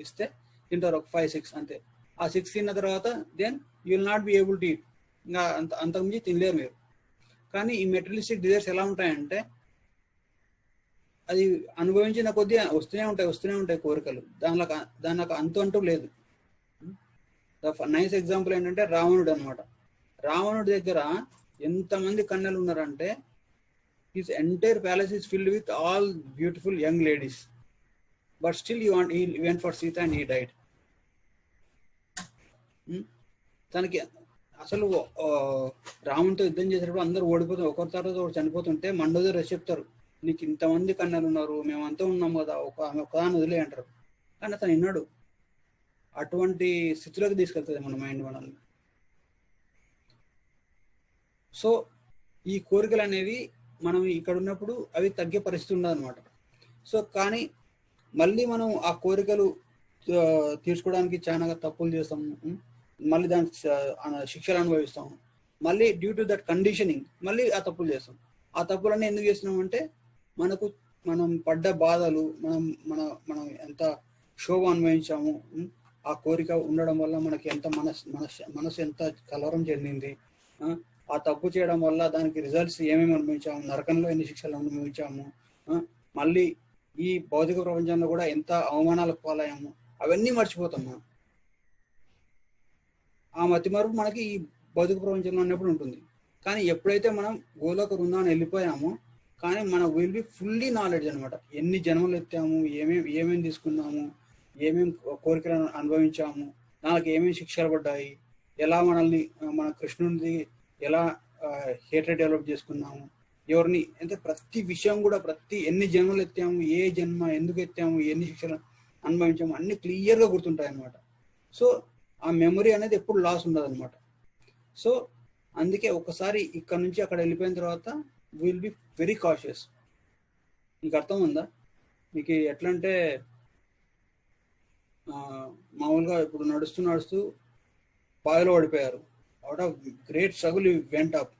ఇస్తే తింటారు, ఒక 5-6 అంతే. ఆ 6 తిన్న తర్వాత then you will not be able to eat, ఇంకా అంతకుమించి తినలేరు మీరు. కానీ ఈ మెటీరియలిస్టిక్ డిజైర్స్ ఎలా ఉంటాయంటే, అది అనుభవించిన కొద్దీ వస్తూనే ఉంటాయి కోరికలు. దానికి అంతు లేదు. నైస్ ఎగ్జాంపుల్ ఏంటంటే రావణుడు అనమాట. రావణుడి దగ్గర ఎంతమంది కన్యలు ఉన్నారంటే, his entire palace is filled with all beautiful young ladies, but still he went for Sita and he died. తనకి అసలు రామునితో యుద్ధం చేసేటప్పుడు అందరూ ఓడిపోతే ఒకరి తర్వాత ఒకరు చనిపోతుంటే మండోదరి చెప్తారు, నీకు ఇంతమంది కన్యలు ఉన్నారు, మేమంతా ఉన్నాం కదా, ఒకదాన్ని వదిలే అంటారు. కానీ అతను విన్నాడు. అటువంటి స్థితిలోకి తీసుకెళ్తుంది మన మైండ్ మనల్ని. సో ఈ కోరికలు అనేవి మనం ఇక్కడ ఉన్నప్పుడు అవి తగ్గే పరిస్థితి ఉండదు అనమాట. సో కానీ మళ్ళీ మనం ఆ కోరికలు తీర్చుకోవడానికి చాలా తప్పులు చేస్తాము, మళ్ళీ దానికి శిక్షలు అనుభవిస్తాము. మళ్ళీ డ్యూ టు దట్ కండిషనింగ్ మళ్ళీ ఆ తప్పులు చేస్తాం. ఆ తప్పులన్నీ ఎందుకు చేస్తున్నాం అంటే, మనం పడ్డ బాధలు, మనం ఎంత శోభ అనుభవించాము, ఆ కోరిక ఉండడం వల్ల మనకి ఎంత మనసు ఎంత కలవరం చెందింది, ఆ తప్పు చేయడం వల్ల దానికి రిజల్ట్స్ ఏమేమి అనుభవించాము, నరకంలో ఎన్ని శిక్షలు అనుభవించాము, మళ్ళీ ఈ భౌతిక ప్రపంచంలో కూడా ఎంత అవమానాలకు పాలయ్యాము, అవన్నీ మర్చిపోతాం మనం. ఆ మతిమరుపు మనకి ఈ భౌతిక ప్రపంచంలో ఉన్నప్పుడు ఉంటుంది. కానీ ఎప్పుడైతే మనం గోలోక బృందాన్ని వెళ్ళిపోయామో, కానీ మన విల్ బి ఫుల్లీ నాలెడ్జ్ అనమాట. ఎన్ని జన్మలు ఎత్తాము, ఏమేమి తీసుకున్నాము, ఏమేమి కోరికలను అనుభవించాము, దానికి ఏమేమి శిక్షలు పడ్డాయి, ఎలా మన కృష్ణుడిది ఎలా హేట్రెడ్ డెవలప్ చేసుకున్నాము, ఎవరిని అంటే ప్రతి విషయం కూడా, ఎన్ని జన్మలు ఎత్తాము, ఏ జన్మ ఎందుకు ఎత్తాము, ఎన్ని శిక్షలు అనుభవించాము, అన్ని క్లియర్గా గుర్తుంటాయి అన్నమాట. సో ఆ మెమరీ అనేది ఎప్పుడు లాస్ ఉండదు అనమాట. సో అందుకే ఒకసారి ఇక్కడ నుంచి అక్కడ వెళ్ళిపోయిన తర్వాత విల్ బి వెరీ కాషియస్. మీకు అర్థం ఉందా? మీకు ఎట్లా అంటే మామూలుగా ఇప్పుడు నడుస్తూ నడుస్తూ బావిలో పడిపోయారు. Out of great struggle you went up.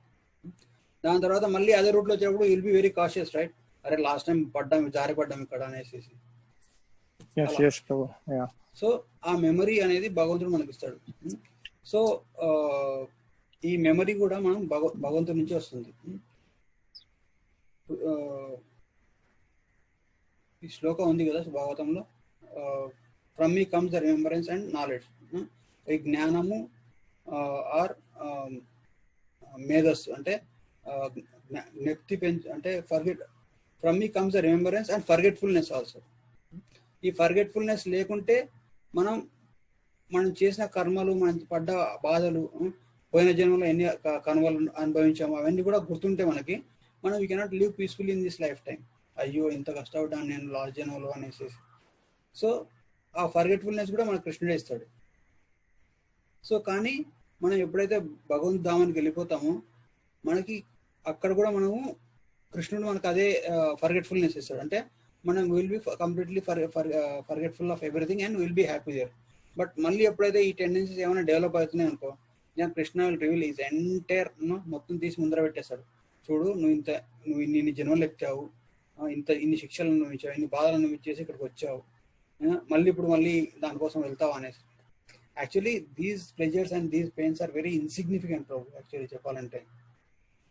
దాని తర్వాత మళ్ళీ అదే రూట్లో వచ్చేటప్పుడు will be very cautious, right? అరే లాస్ట్ టైం జారి పడ్డాం ఇక్కడ అనేసి. సో ఆ మెమరీ అనేది భగవంతుడు మనకి ఇస్తాడు. సో ఈ మెమరీ కూడా మనం భగవంతుడి నుంచి వస్తుంది. ఈ శ్లోకం ఉంది కదా భాగవతంలో, from me comes the remembrance and knowledge. ఈ జ్ఞానము ఆర్ మేధస్సు అంటే జ్ఞప్తి అంటే from me comes the remembrance and forgetfulness also. ఈ ఫర్గెట్ఫుల్నెస్ లేకుంటే మనం చేసిన కర్మలు, మనం పడ్డ బాధలు, పోయిన జన్మలో ఎన్ని కర్మలు అనుభవించాము అవన్నీ కూడా గుర్తుంటే మనం we cannot live peaceful in this life time. అయ్యో ఇంత కష్టపడ్డాను నేను లాస్ట్ జన్మలో అనేసి. సో ఆ ఫర్గెట్ఫుల్నెస్ కూడా మనకు కృష్ణుడే ఇస్తాడు. సో కానీ మనం ఎప్పుడైతే భగవంతు ధామానికి వెళ్ళిపోతామో మనకి అక్కడ కూడా కృష్ణుడు మనకు అదే ఫర్గెట్ఫుల్నెస్ ఇస్తాడు. అంటే మనం will be completely forgetful of everything and will be happy there. But మళ్ళీ ఎప్పుడైతే ఈ టెండెన్సీస్ ఏమైనా డెవలప్ అవుతున్నాయి అనుకో, Krishna will reveal is entire మొత్తం తీసి ముందర పెట్టేస్తాడు. చూడు నువ్వు ఇన్ని జన్మలు ఎక్కావు, ఇన్ని శిక్షలు అనుభవించావు, ఇన్ని బాధలు అనుభవించేసి ఇక్కడికి వచ్చావు, మళ్ళీ దానికోసం వెళ్తావు అనేసి. Actually these pleasures and these pains are very insignificant Prabhu. Actually చెప్పాలంటే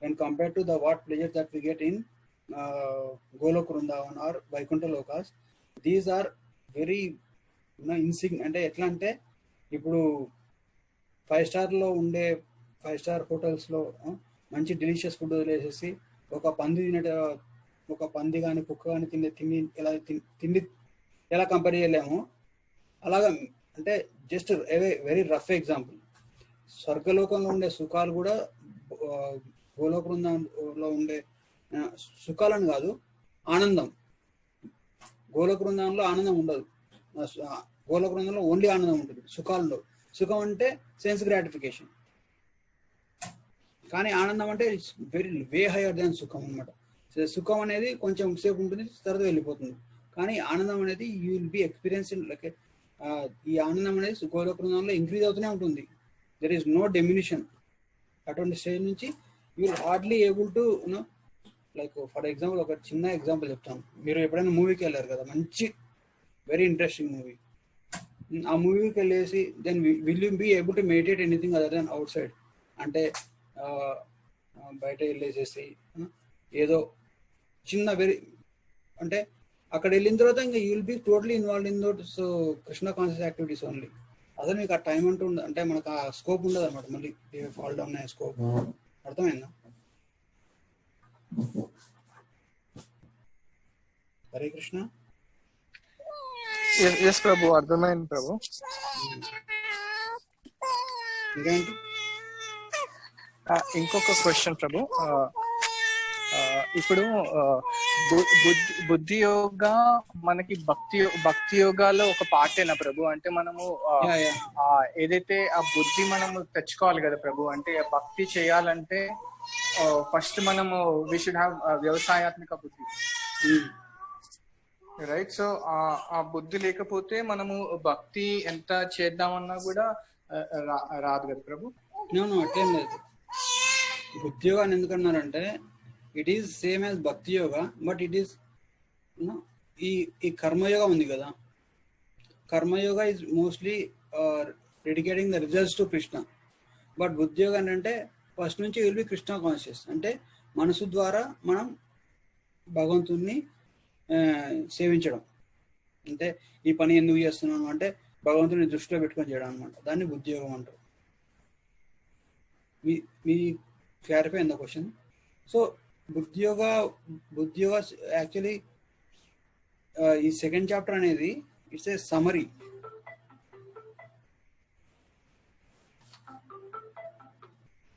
when compared to the what pleasure that we get in Golok Vrindavan or Vaikuntha Lokas, these are very insignificant. అంటే ఎట్లా అంటే ఇప్పుడు 5 స్టార్ లో ఉండే 5 స్టార్ హోటల్స్ లో మంచి డెలిషియస్ ఫుడ్ వదిలేసేసి ఒక పంది కానీ కుక్క కానీ తిండి ఎలా కంపేర్ చేయలేము. అలాగా అంటే జస్ట్ వెరీ రఫ్ ఎగ్జాంపుల్. స్వర్గలోకంలో ఉండే సుఖాలు కూడా గోలోక బృందంలో ఉండే సుఖాలను కాదు, ఆనందం. గోలోక బృందంలో ఆనందం ఉండదు. గోలోక బృందంలో ఓన్లీ ఆనందం ఉంటుంది, సుఖాలు. సుఖం అంటే సెన్స్ గ్రాటిఫికేషన్, కానీ ఆనందం అంటే ఇట్స్ వెరీ వే హైయర్ దాన్ సుఖం అనమాట. సుఖం అనేది కొంచెం సేపు ఉంటుంది, తర్వాత వెళ్ళిపోతుంది. కానీ ఆనందం అనేది you will be experience like ఈ ఆనందం అనేది గోలోక బృందంలో ఇంక్రీజ్ అవుతూనే ఉంటుంది. There is no diminution. అటువంటి స్టేజ్ నుంచి you will hardly able to like for example ఒక చిన్న ఎగ్జాంపుల్ చెప్తాను. మీరు ఎప్పుడైనా మూవీకి వెళ్ళారు కదా, మంచి వెరీ ఇంట్రెస్టింగ్ మూవీ. ఆ మూవీకి వెళ్ళేసి then will you be able to meditate anything other than outside? అంటే బయట వెళ్ళేసేసి ఏదో చిన్న వెరీ అంటే అక్కడ వెళ్ళిన తర్వాత ఇంకా you will be totally involve in those so Krishna conscious activities only. అదే మీకు ఆ టైం అంటూ ఉండదు, అంటే మనకు ఆ స్కోప్ ఉండదు అనమాట. మళ్ళీ ఫాల్ డౌన్ అయ్యే స్కోప్. అర్థమైందా? హరే కృష్ణ. ఎస్ ప్రభు, అర్థమైంది ప్రభు. ఇంకేంటి? ఇంకొక క్వశ్చన్ ప్రభు. ఇప్పుడు బుద్ధి యోగా మనకి భక్తి యోగాలో ఒక పార్టేనా ప్రభు? అంటే మనము ఏదైతే ఆ బుద్ధి మనము తెచ్చుకోవాలి కదా ప్రభు, అంటే భక్తి చేయాలంటే ఫస్ట్ మనము వి షుడ్ హ్యావ్ వ్యవసాయాత్మక బుద్ధి, రైట్? సో ఆ బుద్ధి లేకపోతే మనము భక్తి ఎంత చేద్దామన్నా కూడా రాదు కదా ప్రభు. అట్లేం లేదు. బుద్ధి యోగా అని ఎందుకన్నారంటే it is same as bhakti yoga, but it is ఈ కర్మయోగా ఉంది కదా, karmayoga is mostly dedicating the results to Krishna. But buddhi yoga ఏంటంటే ఫస్ట్ నుంచి విల్ బి కృష్ణ కాన్షియస్. అంటే మనసు ద్వారా మనం భగవంతుణ్ణి సేవించడం. అంటే ఈ పని ఎందుకు చేస్తున్నాను అంటే భగవంతుని దృష్టిలో పెట్టుకొని చేయడం అనమాట. దాన్ని బుద్ధి యోగం అంటారు. మీ క్లారిఫై అయిందా క్వశ్చన్? సో బుద్ధి యోగా యాక్చువల్లీ ఈ సెకండ్ చాప్టర్ అనేది ఇట్స్ ఏ సమరీ.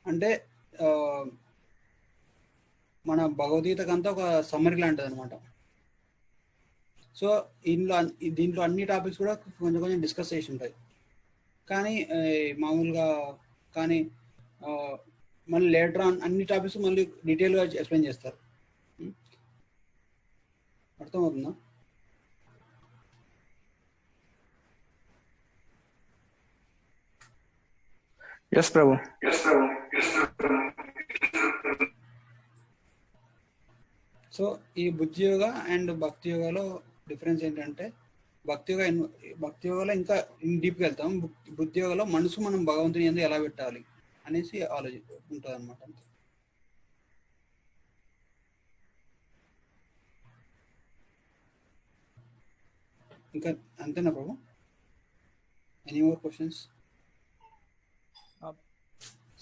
అంటే మన భగవద్గీతకంతా ఒక సమరీ లాంటిది అనమాట. సో దీంట్లో అన్ని టాపిక్స్ కూడా కొంచెం డిస్కస్ చేసి ఉంటాయి. కానీ మామూలుగా కానీ మళ్ళీ లేటర్ ఆన్ అన్ని టాపిక్స్ మళ్ళీ డీటెయిల్గా ఎక్స్ప్లెయిన్ చేస్తారు. అర్థమవుతుందా? ఎస్ ప్రభు. సో ఈ బుద్ధి యోగ అండ్ భక్తి యోగాలో డిఫరెన్స్ ఏంటంటే భక్తి యోగాలో ఇంకా డీప్గా వెళ్తాం. బుద్ధి యోగాలో మనసు మనం భగవంతుని యందు ఎలా పెట్టాలి అనేసి ఉంటుంది అనమాట. అంతే. ఇంకా అంతేనా ప్రభు? Any more questions?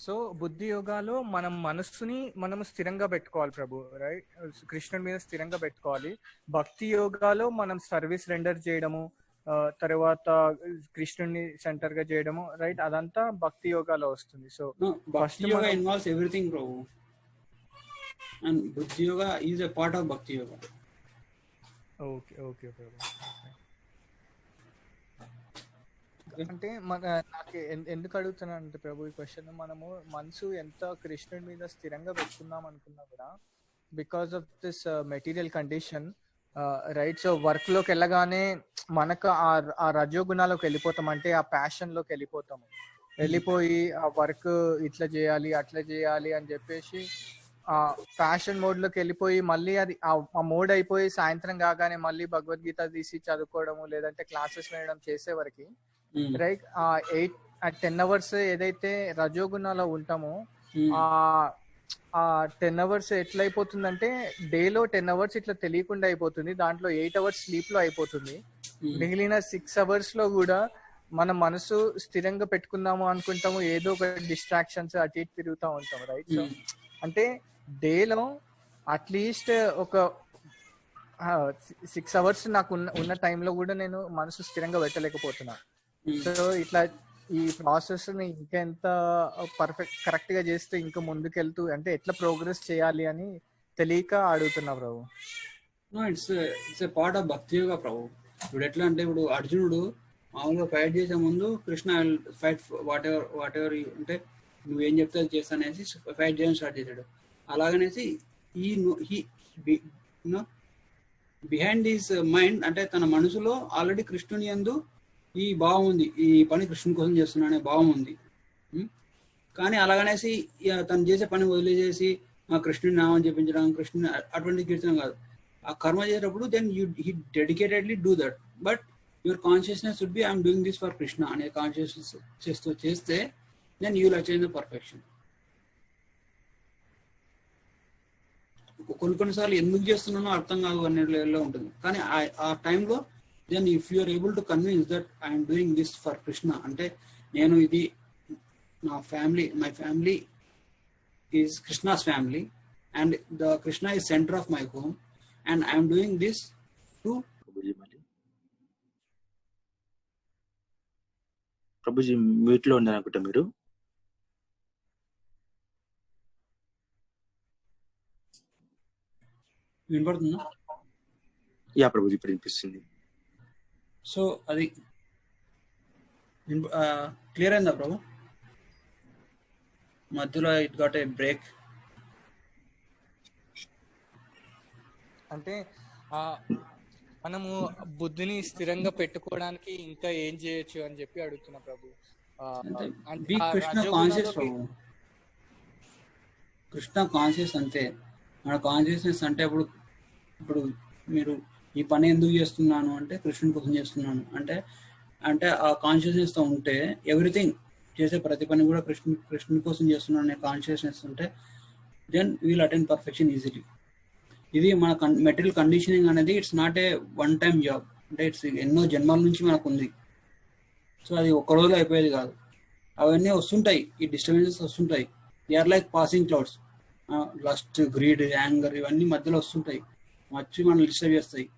సో బుద్ధి యోగాలో మనం మనస్సుని మనం స్థిరంగా పెట్టుకోవాలి ప్రభు, రైట్? కృష్ణుడి మీద స్థిరంగా పెట్టుకోవాలి. భక్తి యోగాలో మనం సర్వీస్ రెండర్ చేయడము, తర్వాత కృష్ణుడిని సెంటర్ గా చేయడము, రైట్? అదంతా భక్తి యోగాలో వస్తుంది. So bhakti yoga involves everything Prabhu, and buddhi yoga is a part of bhakti yoga. Okay okay ప్రభు. అంటే నాకు ఎందుకు అడుగుతున్నా అంటే ప్రభు ఈ క్వశ్చన్, మనము మనసు ఎంత కృష్ణుడి మీద స్థిరంగా పెట్టుకుందాం అనుకున్నా కూడా because of this material condition, right? So work లోకి వెళ్ళగానే మనకు ఆ రజోగుణాలోకి వెళ్ళిపోతాం, అంటే ఆ ప్యాషన్ లోకి వెళ్ళిపోయి ఆ వర్క్ ఇట్లా చేయాలి అట్లా చేయాలి అని చెప్పేసి ఆ ప్యాషన్ మోడ్ లోకి వెళ్ళిపోయి మళ్ళీ అది ఆ మోడ్ అయిపోయి సాయంత్రం కాగానే మళ్ళీ భగవద్గీత తీసి చదువుకోవడము లేదంటే క్లాసెస్ వినడం చేసే వరకు, రైట్? ఆ 10 hours ఏదైతే రజోగుణాలో ఉంటామో ఆ 10 hours ఎట్లయిపోతుందంటే డేలో 10 hours ఇట్లా తెలియకుండా అయిపోతుంది, దాంట్లో 8 hours స్లీప్ లో అయిపోతుంది. మిగిలిన 6 hours లో కూడా మన మనసు స్థిరంగా పెట్టుకుందాము అనుకుంటాము, ఏదో ఒక డిస్ట్రాక్షన్స్ అటు ఇటు తిరుగుతూ ఉంటాం, రైట్? సో అంటే డేలో అట్లీస్ట్ ఒక 6 hours నాకు ఉన్న టైంలో కూడా నేను మనసు స్థిరంగా పెట్టలేకపోతున్నా. సో ఇట్లా ఈ ప్రాసెస్ ని ఇంకా ఎంత కరెక్ట్ గా చేస్తే ఇంకా ముందుకెళ్తూ అంటే ఎట్లా ప్రోగ్రెస్ చేయాలి అని తెలియక అడుగుతున్నా ప్రభు. It's a part of bhakti yoga ప్రభు. ఇప్పుడు ఎట్లా అంటే ఇప్పుడు అర్జునుడు మామూలుగా ఫైట్ చేసే ముందు కృష్ణ ఫైట్ వాట్ ఎవర్ అంటే నువ్వేం చెప్తే అది చేస్తానేసి ఫైట్ చేయడం స్టార్ట్ చేశాడు. అలాగనేసి బిహైండ్ దిస్ మైండ్ అంటే తన మనసులో ఆల్రెడీ కృష్ణుని యందు ఈ భావం ఉంది, ఈ పని కృష్ణుని కోసం చేస్తున్నా అనే భావం ఉంది. కానీ అలాగనేసి తను చేసే పని వదిలేసేసి కృష్ణుని నామం చెప్పించడం, కృష్ణుని అటువంటి కీర్తనం కాదు. ఆ కర్మ చేసేటప్పుడు then he dedicatedly do that, but your consciousness would be I'm doing this for Krishna అనే కాన్షియస్నెస్ చేస్తే then you will achieve the perfection. కొన్నిసార్లు ఎందుకు చేస్తున్నానో అర్థం కాదు అనే లెవెల్లో ఉంటుంది. కానీ ఆ టైంలో then if you are able to convince that I am doing this for Krishna, అంటే నేను ఇది నా family, my family is Krishna's family and the Krishna is center of my home and I am doing this to Prabhuji mute లో ఉన్నారు అనుకుంటా మీరు. వినపడుతుందా? యా ప్రభుజీ ఇప్పుడు వినిపిస్తుంది. సో అది క్లియర్ అయిందా ప్రభు? మధ్యలో ఇట్ గాట్ ఏ బ్రేక్. అంటే మనము బుద్ధిని స్థిరంగా పెట్టుకోవడానికి ఇంకా ఏం చేయొచ్చు అని చెప్పి అడుగుతున్నా ప్రభు. కృష్ణ కాన్షియస్ ప్రభు, కృష్ణ కాన్షియస్ అంతే. మన కాన్షియస్నెస్ అంటే ఇప్పుడు మీరు ఈ పని ఎందుకు చేస్తున్నాను అంటే కృష్ణుని కోసం చేస్తున్నాను అంటే ఆ కాన్షియస్నెస్ తో ఉంటే ఎవ్రీథింగ్ చేసే ప్రతి పని కూడా కృష్ణుని కోసం చేస్తున్నాను అనే కాన్షియస్నెస్ ఉంటే then will attend perfection easily. ఇది మన మెటీరియల్ కండిషనింగ్ అనేది it's not a one time job, అంటే ఇట్స్ ఎన్నో జన్మల నుంచి మనకు ఉంది. సో అది ఒక్క రోజులో అయిపోయేది కాదు. అవన్నీ వస్తుంటాయి, ఈ డిస్టర్బెన్సెస్ వస్తుంటాయి. They are like passing clouds. Lust, greed, anger ఇవన్నీ మధ్యలో వస్తుంటాయి, వచ్చి మనం డిస్టర్బ్ చేస్తాయి.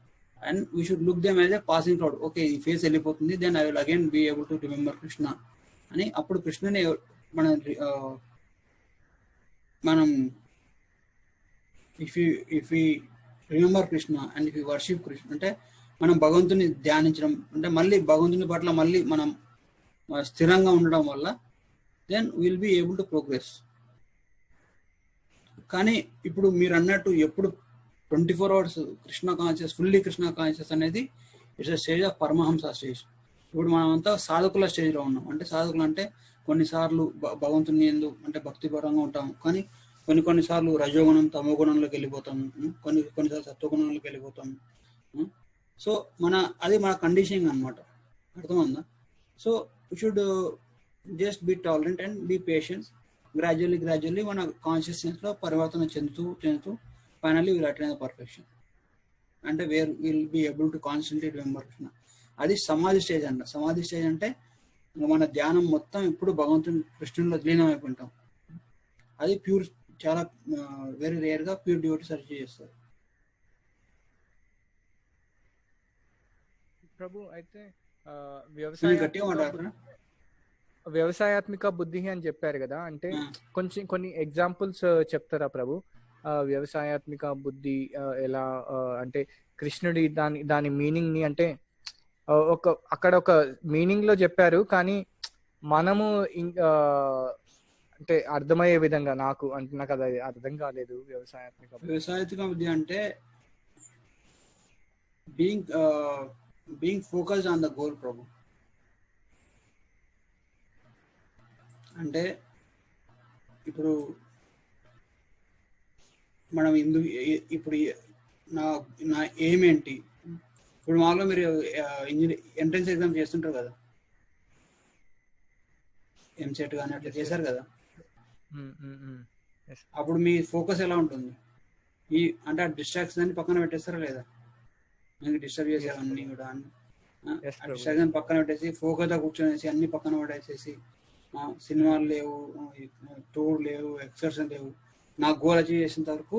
And we should look them as a passing cloud. Okay, ఈ ఫేస్ వెళ్ళిపోతుంది, then I will again be able to remember Krishna అని. అప్పుడు కృష్ణని మనం if you remember Krishna and if you worship Krishna అంటే మనం భగవంతుని ధ్యానించడం అంటే మళ్ళీ భగవంతుని పట్ల మళ్ళీ మనం స్థిరంగా ఉండడం వల్ల then will be able to progress. కానీ ఇప్పుడు మీరు అన్నట్టు ఎప్పుడు 24 hours Krishna conscious, fully Krishna conscious అనేది it's a stage of paramahamsa stage. ఇప్పుడు మనం అంతా సాధకుల స్టేజ్లో ఉన్నాం. అంటే సాధకులు అంటే కొన్నిసార్లు భగవంతుని యందు అంటే భక్తిపరంగా ఉంటాం, కానీ కొన్నిసార్లు రజోగుణం తమో గుణంలోకి వెళ్ళిపోతాం, కొన్నిసార్లు సత్వగుణంలోకి వెళ్ళిపోతాం. సో అది మన కండిషనింగ్ అనమాట, అర్థమైందా? So you should just be tolerant and be patience. Gradually మన కాన్షియస్నెస్లో పరివర్తన చెందుతూ finally will attain the perfection. అంటే will be able to constantly remember Krishna. అది సమాధి స్టేజ్ అంట. సమాధి స్టేజ్ అంటే మన ధ్యానం మొత్తం ఇప్పుడు భగవంతుని కృష్ణునిలో లీనం అయిపోయింటాం. అది ప్యూర్, చాలా వెరీ రేర్ గా ప్యూర్ డివోటీ సెర్చ్ చేస్తారు. ప్రభు అయితే గట్టిగా మాట్లాడుతున్నా. వ్యవసాయాత్మిక బుద్ధి అని చెప్పారు కదా, అంటే కొన్ని ఎగ్జాంపుల్స్ చెప్తారా ప్రభు? వ్యవసాయాత్మిక బుద్ధి ఎలా అంటే కృష్ణుడి దాని మీనింగ్ ని, అంటే అక్కడ ఒక మీనింగ్ లో చెప్పారు, కానీ మనము అంటే అర్థమయ్యే విధంగా నాకు అది అర్థం కాలేదు. వ్యవసాయాత్మిక బుద్ధి అంటే being focused on the goal Prabhu. అంటే ఇప్పుడు మనం ఇప్పుడు నా ఎయిమ్ ఏంటి? ఇప్పుడు మామూలుగా మీరు ఎంట్రన్స్ ఎగ్జామ్ చేస్తుంటారు కదా, ఎంసెట్ కానీ అట్లా చేశారు కదా, అప్పుడు మీ ఫోకస్ ఎలా ఉంటుంది? అంటే ఆ డిస్ట్రాక్షన్ అన్ని పక్కన పెట్టేస్తారా లేదా? మీకు డిస్టర్బ్ చేసే అన్ని కూడా డిస్ట్రాక్షన్ పక్కన పెట్టేసి ఫోకస్గా కూర్చొనేసి అన్ని పక్కన పడేసేసి సినిమాలు లేవు, టూర్ లేవు, ఎక్స్కర్షన్ లేవు, నా గోల్ అచీవ్ చేసేంత వరకు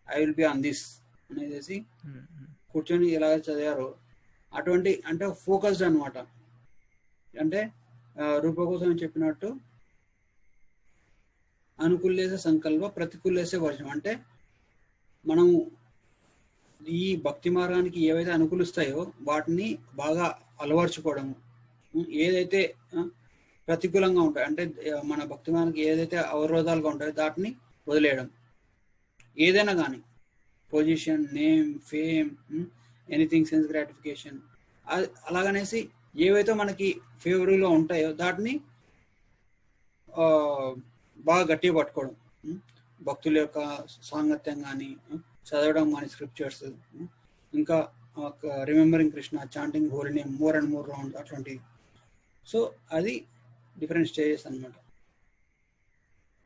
I will be on this అనేసి కూర్చొని ఎలాగ చదివారో అటువంటి అంటే ఫోకస్డ్ అనమాట. అంటే రూపకోసం చెప్పినట్టు అనుకూలేసే సంకల్ప ప్రతికూలేసే వర్షం. అంటే మనం ఈ భక్తి మార్గానికి ఏవైతే అనుకూలిస్తాయో వాటిని బాగా అలవర్చుకోవడము, ఏదైతే ప్రతికూలంగా ఉంటాయి అంటే మన భక్తి మార్గానికి ఏదైతే అవరోధాలుగా ఉంటాయో దాటిని వదిలేయడం. ఏదైనా కానీ position, name, fame, anything, sense gratification, అలాగనేసి ఏవైతే మనకి ఫేవరబుల్గా ఉంటాయో దాటిని బాగా గట్టిగా పట్టుకోవడం. భక్తుల యొక్క సాంగత్యం కానీ, చదవడం కానీ, స్క్రిప్చర్స్, ఇంకా remembering Krishna, chanting holy name more and more round, అట్లాంటివి. సో అది డిఫరెంట్ స్టేజెస్ అనమాట.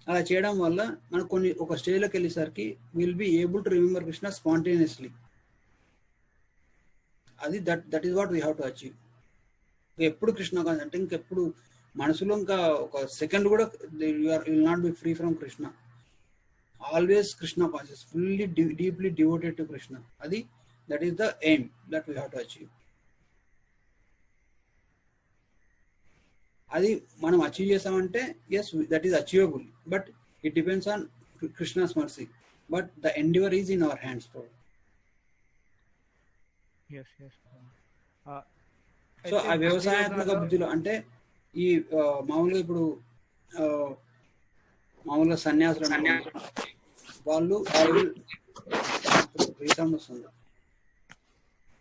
అలా చేయడం వల్ల మనకు ఒక స్టేజ్లోకి వెళ్ళేసరికి will be able to remember Krishna spontaneously. అది that is what we have to achieve. ఎప్పుడు కృష్ణ కాదు అంటే ఇంకెప్పుడు మనసులో ఇంకా ఒక సెకండ్ కూడా will not be free from Krishna. Always Krishna conscious, fully deeply devoted to Krishna. అది that is the aim that we have to achieve. అది మనం అచీవ్ చేసామంటే yes that is achievable, but it depends on Krishna's mercy, but the endeavour is in our hands. So ఆ వ్యవసాయాత్మక బుద్ధిలో అంటే ఈ మామూలుగా ఇప్పుడు మామూలుగా సన్యాసులు వాళ్ళు రీసౌండ్ వస్తుంది,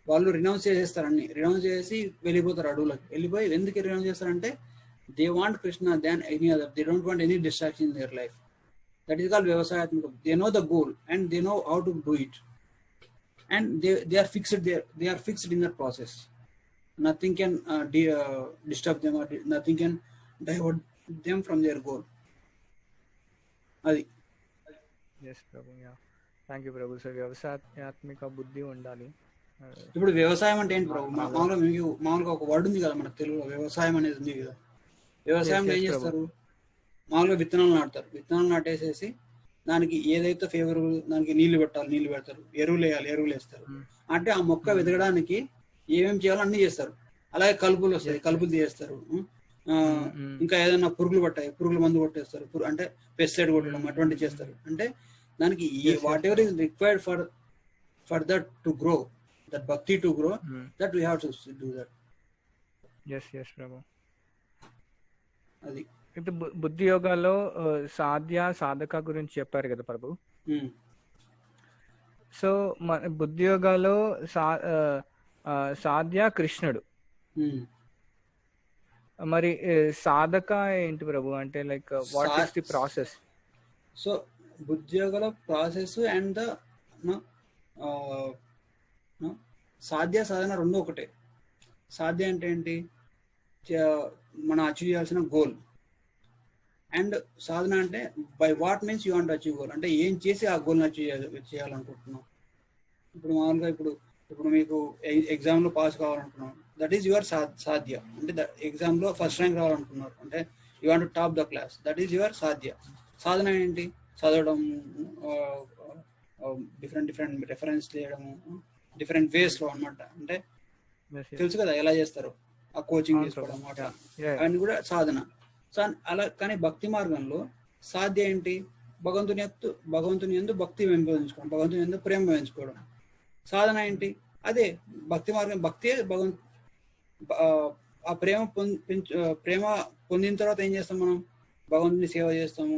వాళ్ళు రినౌన్స్ చేసేస్తారు, రినౌన్స్ చేసి వెళ్ళిపోతారు అడవులకు. వెళ్ళిపోయి ఎందుకు రినౌన్స్ చేస్తారంటే they want Krishna than any other. They don't want any distraction in their life. That is called Vyavasayatmika. They know the goal and they know how to do it. And they are fixed there. They are fixed in that process. Nothing can disturb them or nothing can divert them from their goal. Adi. Yes, Prabhu. Yeah. Thank you, Prabhu. So వ్యవసాయాత్మిక బుద్ధి ఉండాలి. ఇప్పుడు వ్యవసాయం అంటే ఏంటి ప్రభు? మామూలుగా ఒక వర్డ్ ఉంది కదా మనకు తెలుగులో, వ్యవసాయం అనేది ఉంది కదా. వ్యవసాయంలో ఏం చేస్తారు? మామూలుగా విత్తనాలు నాటుతారు. విత్తనాలు నాటేసేసి దానికి ఏదైతే ఫేవరబుల్ దానికి నీళ్లు పెడతారు, ఎరువులు వేస్తారు. అంటే ఆ మొక్క వెతకడానికి ఏమేమి చేయాలో అన్ని చేస్తారు. అలాగే కలుపులు వస్తాయి, కలుపులు తీసేస్తారు. ఇంకా ఏదైనా పురుగులు పట్టాయి, పురుగుల మందు కొట్టేస్తారు, అంటే పెస్టిసైడ్ కొట్టడం అటువంటి చేస్తారు. అంటే దానికి whatever is required for that to grow, that bhakti to grow, that we have to do that. yes Prabhu. అది ఇప్పుడు బుద్ధి యోగాలో సాధ్య సాధక గురించి చెప్పారు కదా ప్రభు. సో మన బుద్ధి యోగాలో సాధ్య కృష్ణుడు, మరి సాధక ఏంటి ప్రభు? అంటే like what is the process? So ఉద్యోగాల ప్రాసెస్ అండ్ ద సాధ్య సాధన రెండు ఒకటే. సాధ్య అంటే ఏంటి? మనం అచీవ్ చేయాల్సిన గోల్. అండ్ సాధన అంటే by what means you want achieve goal, అంటే ఏం చేసి ఆ గోల్ని అచీవ్ చేయాలనుకుంటున్నాం. ఇప్పుడు మామూలుగా ఇప్పుడు మీకు ఎగ్జామ్లో పాస్ కావాలనుకున్నాం, దట్ ఈస్ యువర్ సాధ్య. అంటే ఎగ్జామ్లో ఫస్ట్ ర్యాంక్ రావాలనుకున్నారు అంటే you want top the class, that is your sadhya. సాధన ఏంటి? చదవడం, డిఫరెంట్ రెఫరెన్స్ చేయడము, డిఫరెంట్ వేస్లో అనమాట. అంటే తెలుసు కదా ఎలా చేస్తారు, ఆ కోచింగ్ తీసుకోవడం అట్లా, అవన్నీ కూడా సాధన. అలా కానీ భక్తి మార్గంలో సాధ్య ఏంటి? భగవంతుని యందు భక్తి పెంపొందించుకోవడం, భగవంతుని యందు ప్రేమ పెంచుకోవడం. సాధన ఏంటి? అదే భక్తి మార్గం. భక్తి ఆ ప్రేమ పొందిన తర్వాత ఏం చేస్తాం మనం? భగవంతుని సేవ చేస్తాము,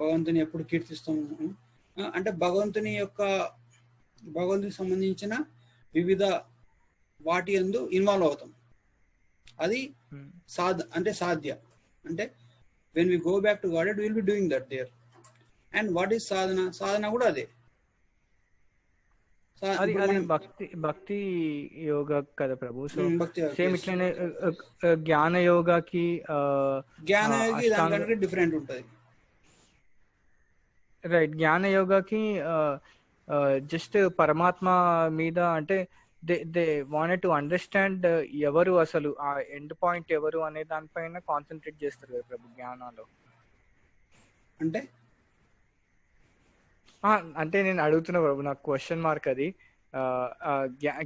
భగవంతుని ఎప్పుడు కీర్తిస్తాము. అంటే భగవంతునికి సంబంధించిన వివిధ వాటి యందు ఇన్వాల్వ్ అవుతాం. అది అంటే సాధ్య. అంటే when we go back to God, it will be doing that there. And what is sadhana? సాధన కూడా అదే. భక్తి యోగా కదా ప్రభు. సో సేమ్ ఇట్లనే జ్ఞాన యోగాకి దానికంటే డిఫరెంట్ ఉంటుంది. రైట్. జ్ఞాన యోగాకి జస్ట్ పరమాత్మ మీద, అంటే దే వాంటెడ్ టు అండర్స్టాండ్ ఎవరు అసలు ఆ ఎండ్ పాయింట్ ఎవరు అనే దానిపైన కాన్సన్ట్రేట్ చేస్తారు కదా ప్రభు జ్ఞానాలో. అంటే నేను అడుగుతున్నా ప్రభు, నాకు క్వశ్చన్ మార్క్ అది.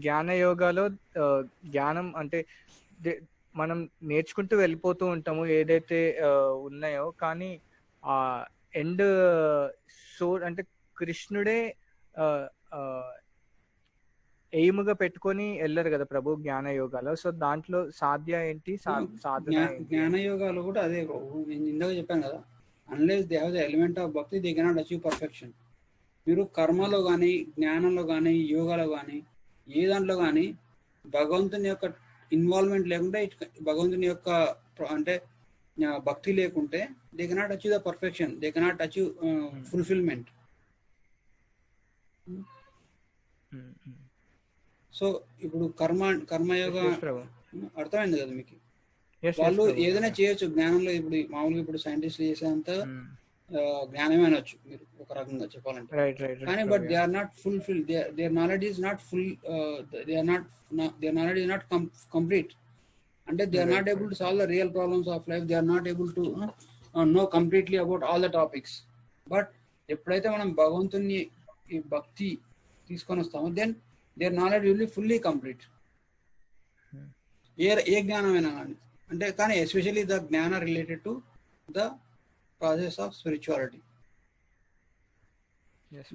జ్ఞాన యోగాలో జ్ఞానం అంటే మనం నేర్చుకుంటూ వెళ్ళిపోతూ ఉంటాము ఏదైతే ఉన్నాయో, కానీ ఆ ఎండ్ అంటే కృష్ణుడే ఎయిమ్గా పెట్టుకొని వెళ్ళరు కదా ప్రభు జ్ఞాన యోగాలో. సో దాంట్లో సాధ్య ఏంటి, సాధన? జ్ఞాన యోగాలు కూడా అదే ప్రభు. నేను ఇందాక చెప్పాను కదా, unless they have the element of భక్తి దే కెనాట్ అచీవ్ పర్ఫెక్షన్. మీరు కర్మలో కానీ, జ్ఞానంలో కానీ, యోగాలో కానీ, ఏ దాంట్లో కానీ భగవంతుని యొక్క ఇన్వాల్వ్మెంట్ లేకుంటే, భగవంతుని యొక్క అంటే భక్తి లేకుంటే they cannot achieve the perfection, they cannot achieve fulfilment. So ఇప్పుడు కర్మయోగ అర్థమైంది కదా మీకు? వాళ్ళు ఏదైనా చేయొచ్చు జ్ఞానంలో. ఇప్పుడు మామూలుగా ఇప్పుడు సైంటిస్టులు చేసేంత జ్ఞానమే అనొచ్చు మీరు ఒక రకంగా చెప్పాలంటే. కానీ but they are not fulfil, their knowledge is not full, their knowledge is not complete. అంటే they are not able to solve the real problems of life, they are not able to know completely about all the topics. But ఎప్పుడైతే మనం భగవంతుని ఈ భక్తి తీసుకొని వస్తామో, then their knowledge will be fully complete. ఏ జ్ఞానమైనా కానీ. అంటే కానీ ఎస్పెషల్లీ ద జ్ఞాన related to the process of spirituality.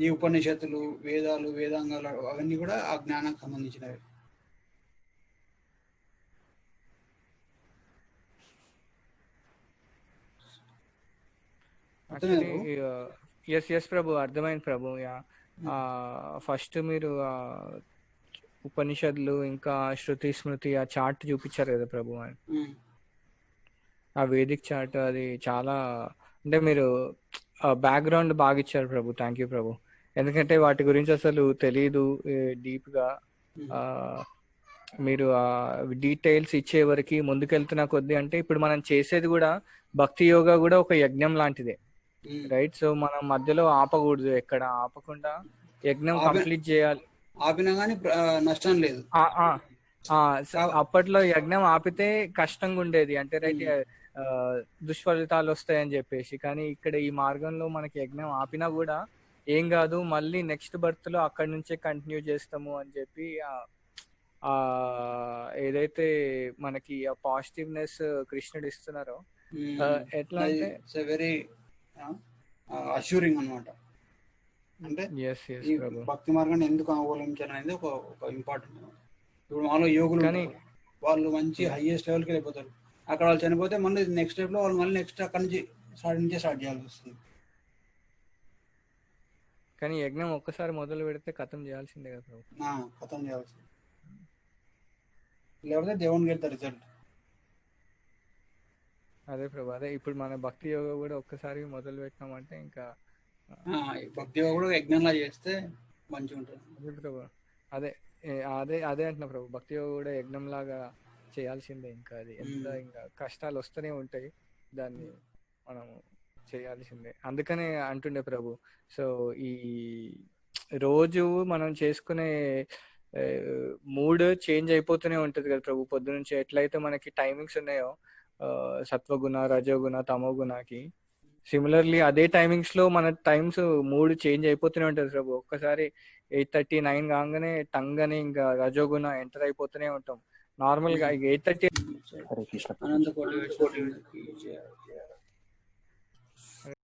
ఈ ఉపనిషత్తులు, వేదాలు, వేదాంగాలు అవన్నీ కూడా ఆ జ్ఞానానికి సంబంధించినవి. ఎస్ ప్రభు, అర్థమైంది ప్రభు. ఫస్ట్ మీరు ఉపనిషత్తులు ఇంకా శృతి స్మృతి ఆ చార్ట్ చూపించారు కదా ప్రభు, ఆ వేదిక్ చార్ట్. అది చాలా, అంటే మీరు బ్యాక్గ్రౌండ్ బాగా ఇచ్చారు ప్రభు. థ్యాంక్ యూ ప్రభు. ఎందుకంటే వాటి గురించి అసలు తెలీదు డీప్ గా. మీరు ఆ డీటెయిల్స్ ఇచ్చే వరకు ముందుకెళ్తున్న కొద్దీ, అంటే ఇప్పుడు మనం చేసేది కూడా భక్తి యోగా కూడా ఒక యజ్ఞం లాంటిదే, రైట్? సో మనం మధ్యలో ఆపకూడదు, ఎక్కడ ఆపకుండా యజ్ఞం కంప్లీట్ చేయాలి. ఆపినా కానీ నష్టం లేదు. అప్పట్లో యజ్ఞం ఆపితే కష్టంగా ఉండేది, అంటే రైట్ దుష్ఫలితాలు వస్తాయని చెప్పేసి. కానీ ఇక్కడ ఈ మార్గంలో మనకి యజ్ఞం ఆపినా కూడా ఏం కాదు, మళ్ళీ నెక్స్ట్ బర్త్ లో అక్కడి నుంచే కంటిన్యూ చేస్తాము అని చెప్పి ఏదైతే మనకి ఆ పాజిటివ్నెస్ కృష్ణుడు ఇస్తున్నారో, ఎట్లా అంటే వెరీ అష్యూరింగ్ అనమాట. అంటే భక్తి మార్గాన్ని ఎందుకు అవలంబించాలి అనేది ఒక ఇంపార్టెంట్. ఇప్పుడు మాలో యోగులు వాళ్ళు మంచి హైయెస్ట్ లెవెల్కి వెళ్ళిపోతారు, అక్కడ వాళ్ళు చనిపోతే మళ్ళీ నెక్స్ట్ స్టెప్ లో వాళ్ళు మళ్ళీ నెక్స్ట్ అక్కడ నుంచి స్టార్ట్ చేయాల్సి వస్తుంది. కానీ యజ్ఞం ఒక్కసారి మొదలు పెడితే ఖతం చేయాల్సిందే కదా, ఖతం చేయాల్సింది. లేకపోతే దేవుని గెట్ ద రిజల్ట్. అదే ప్రభు, అదే ఇప్పుడు మన భక్తి యోగా కూడా ఒక్కసారి మొదలు పెట్టినామంటే ఇంకా భక్తి యోగా కూడా యజ్ఞంలా చేస్తే మంచిగా ఉంటుంది. అదే ప్రభు, అదే అదే అంటున్నా ప్రభు, భక్తి యోగా కూడా యజ్ఞం లాగా చేయాల్సిందే. ఇంకా అది ఎంత ఇంకా కష్టాలు వస్తూనే ఉంటాయి, దాన్ని మనం చేయాల్సిందే. అందుకనే అంటుండే ప్రభు, సో ఈ రోజు మనం చేసుకునే మూడ్ చేంజ్ అయిపోతూనే ఉంటది కదా ప్రభు. పొద్దు నుంచి ఎట్లయితే మనకి టైమింగ్స్ ఉన్నాయో సత్వగుణ, రజోగుణ, తమోగుణకి, సిమిలర్లీ అదే టైమింగ్స్ లో మన టైమ్స్ మూడ్ చేంజ్ అయిపోతూనే ఉంటది ప్రభు. ఒక్కసారి 8:30, 9 కాగానే టంగ్ అని ఇంకా రజోగుణ ఎంటర్ అయిపోతూనే ఉంటాం. నార్మల్ గా 8:30 హరే కృష్ణ. అనంత కోటి